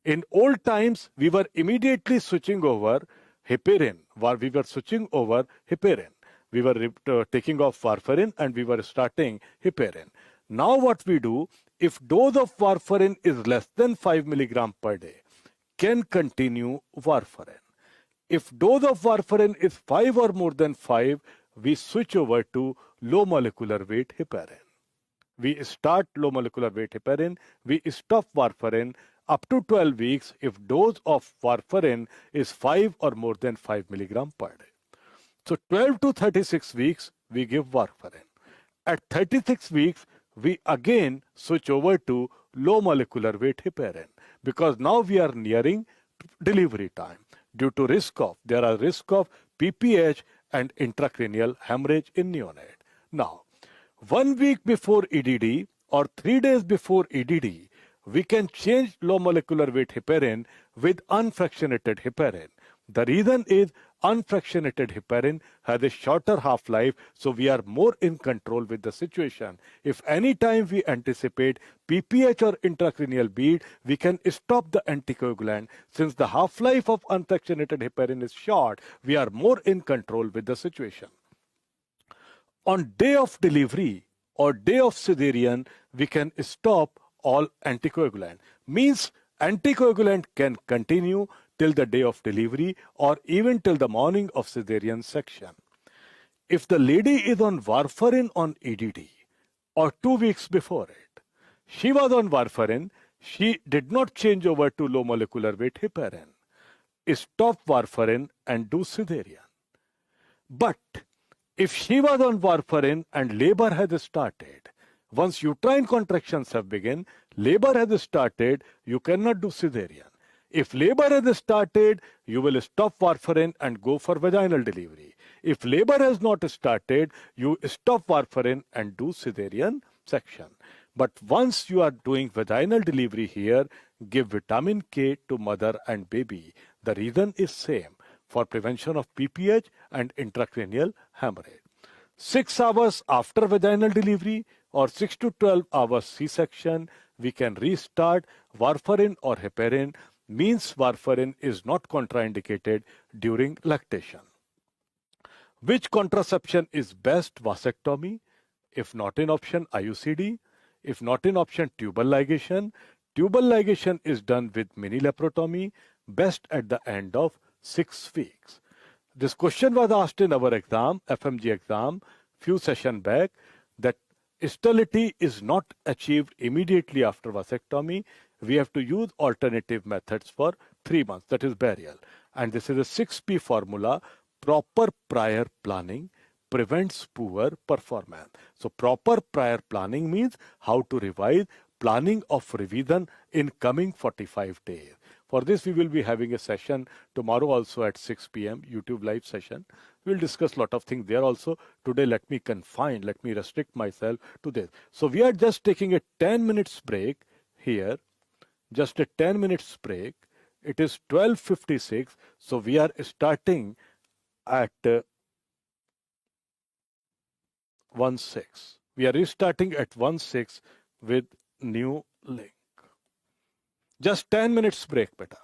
in old times, we were immediately switching over heparin, or we were switching over heparin. We were taking off warfarin and we were starting heparin. Now what we do, if dose of warfarin is less than 5 milligram per day, can continue warfarin. If dose of warfarin is 5 or more than 5, we switch over to low molecular weight heparin. We start low molecular weight heparin. We stop warfarin up to 12 weeks if dose of warfarin is 5 or more than 5 milligram per day. So 12 to 36 weeks, we give warfarin. At 36 weeks, we again switch over to low molecular weight heparin because now we are nearing delivery time. Due to there are risk of PPH and intracranial hemorrhage in neonate. Now, 1 week before EDD or 3 days before EDD, we can change low molecular weight heparin with unfractionated heparin. The reason is unfractionated heparin has a shorter half-life, so we are more in control with the situation. If any time we anticipate PPH or intracranial bleed, we can stop the anticoagulant. Since the half-life of unfractionated heparin is short, we are more in control with the situation. On day of delivery or day of cesarean, we can stop all anticoagulant. Means anticoagulant can continue till the day of delivery or even till the morning of cesarean section. If the lady is on warfarin on EDD or 2 weeks before it, she was on warfarin, she did not change over to low molecular weight heparin. Stop warfarin and do cesarean. But if she was on warfarin and labor has started, once uterine contractions have begun, labor has started, you cannot do cesarean. If labor has started, you will stop warfarin and go for vaginal delivery. If labor has not started, you stop warfarin and do cesarean section. But once you are doing vaginal delivery here, give vitamin K to mother and baby. The reason is same, for prevention of PPH and intracranial hemorrhage. 6 hours after vaginal delivery or 6 to 12 hours C-section, we can restart warfarin or heparin. Means warfarin is not contraindicated during lactation. Which contraception is best? Vasectomy. If not in option, IUCD. If not in option, tubal ligation. Tubal ligation is done with mini laparotomy, best at the end of 6 weeks. This question was asked in our exam, FMG exam, few sessions back, that sterility is not achieved immediately after vasectomy. We have to use alternative methods for 3 months, that is burial. And this is a 6P formula. Proper prior planning prevents poor performance. So proper prior planning means how to revise, planning of revision in coming 45 days. For this, we will be having a session tomorrow also at 6 p.m. YouTube live session. We'll discuss a lot of things there also. Today, let me restrict myself to this. So we are just taking a 10 minutes break here. Just a 10 minutes break. It is 12:56. So we are starting at 1:06. We are restarting at 1:06 with new link. Just 10 minutes break, beta.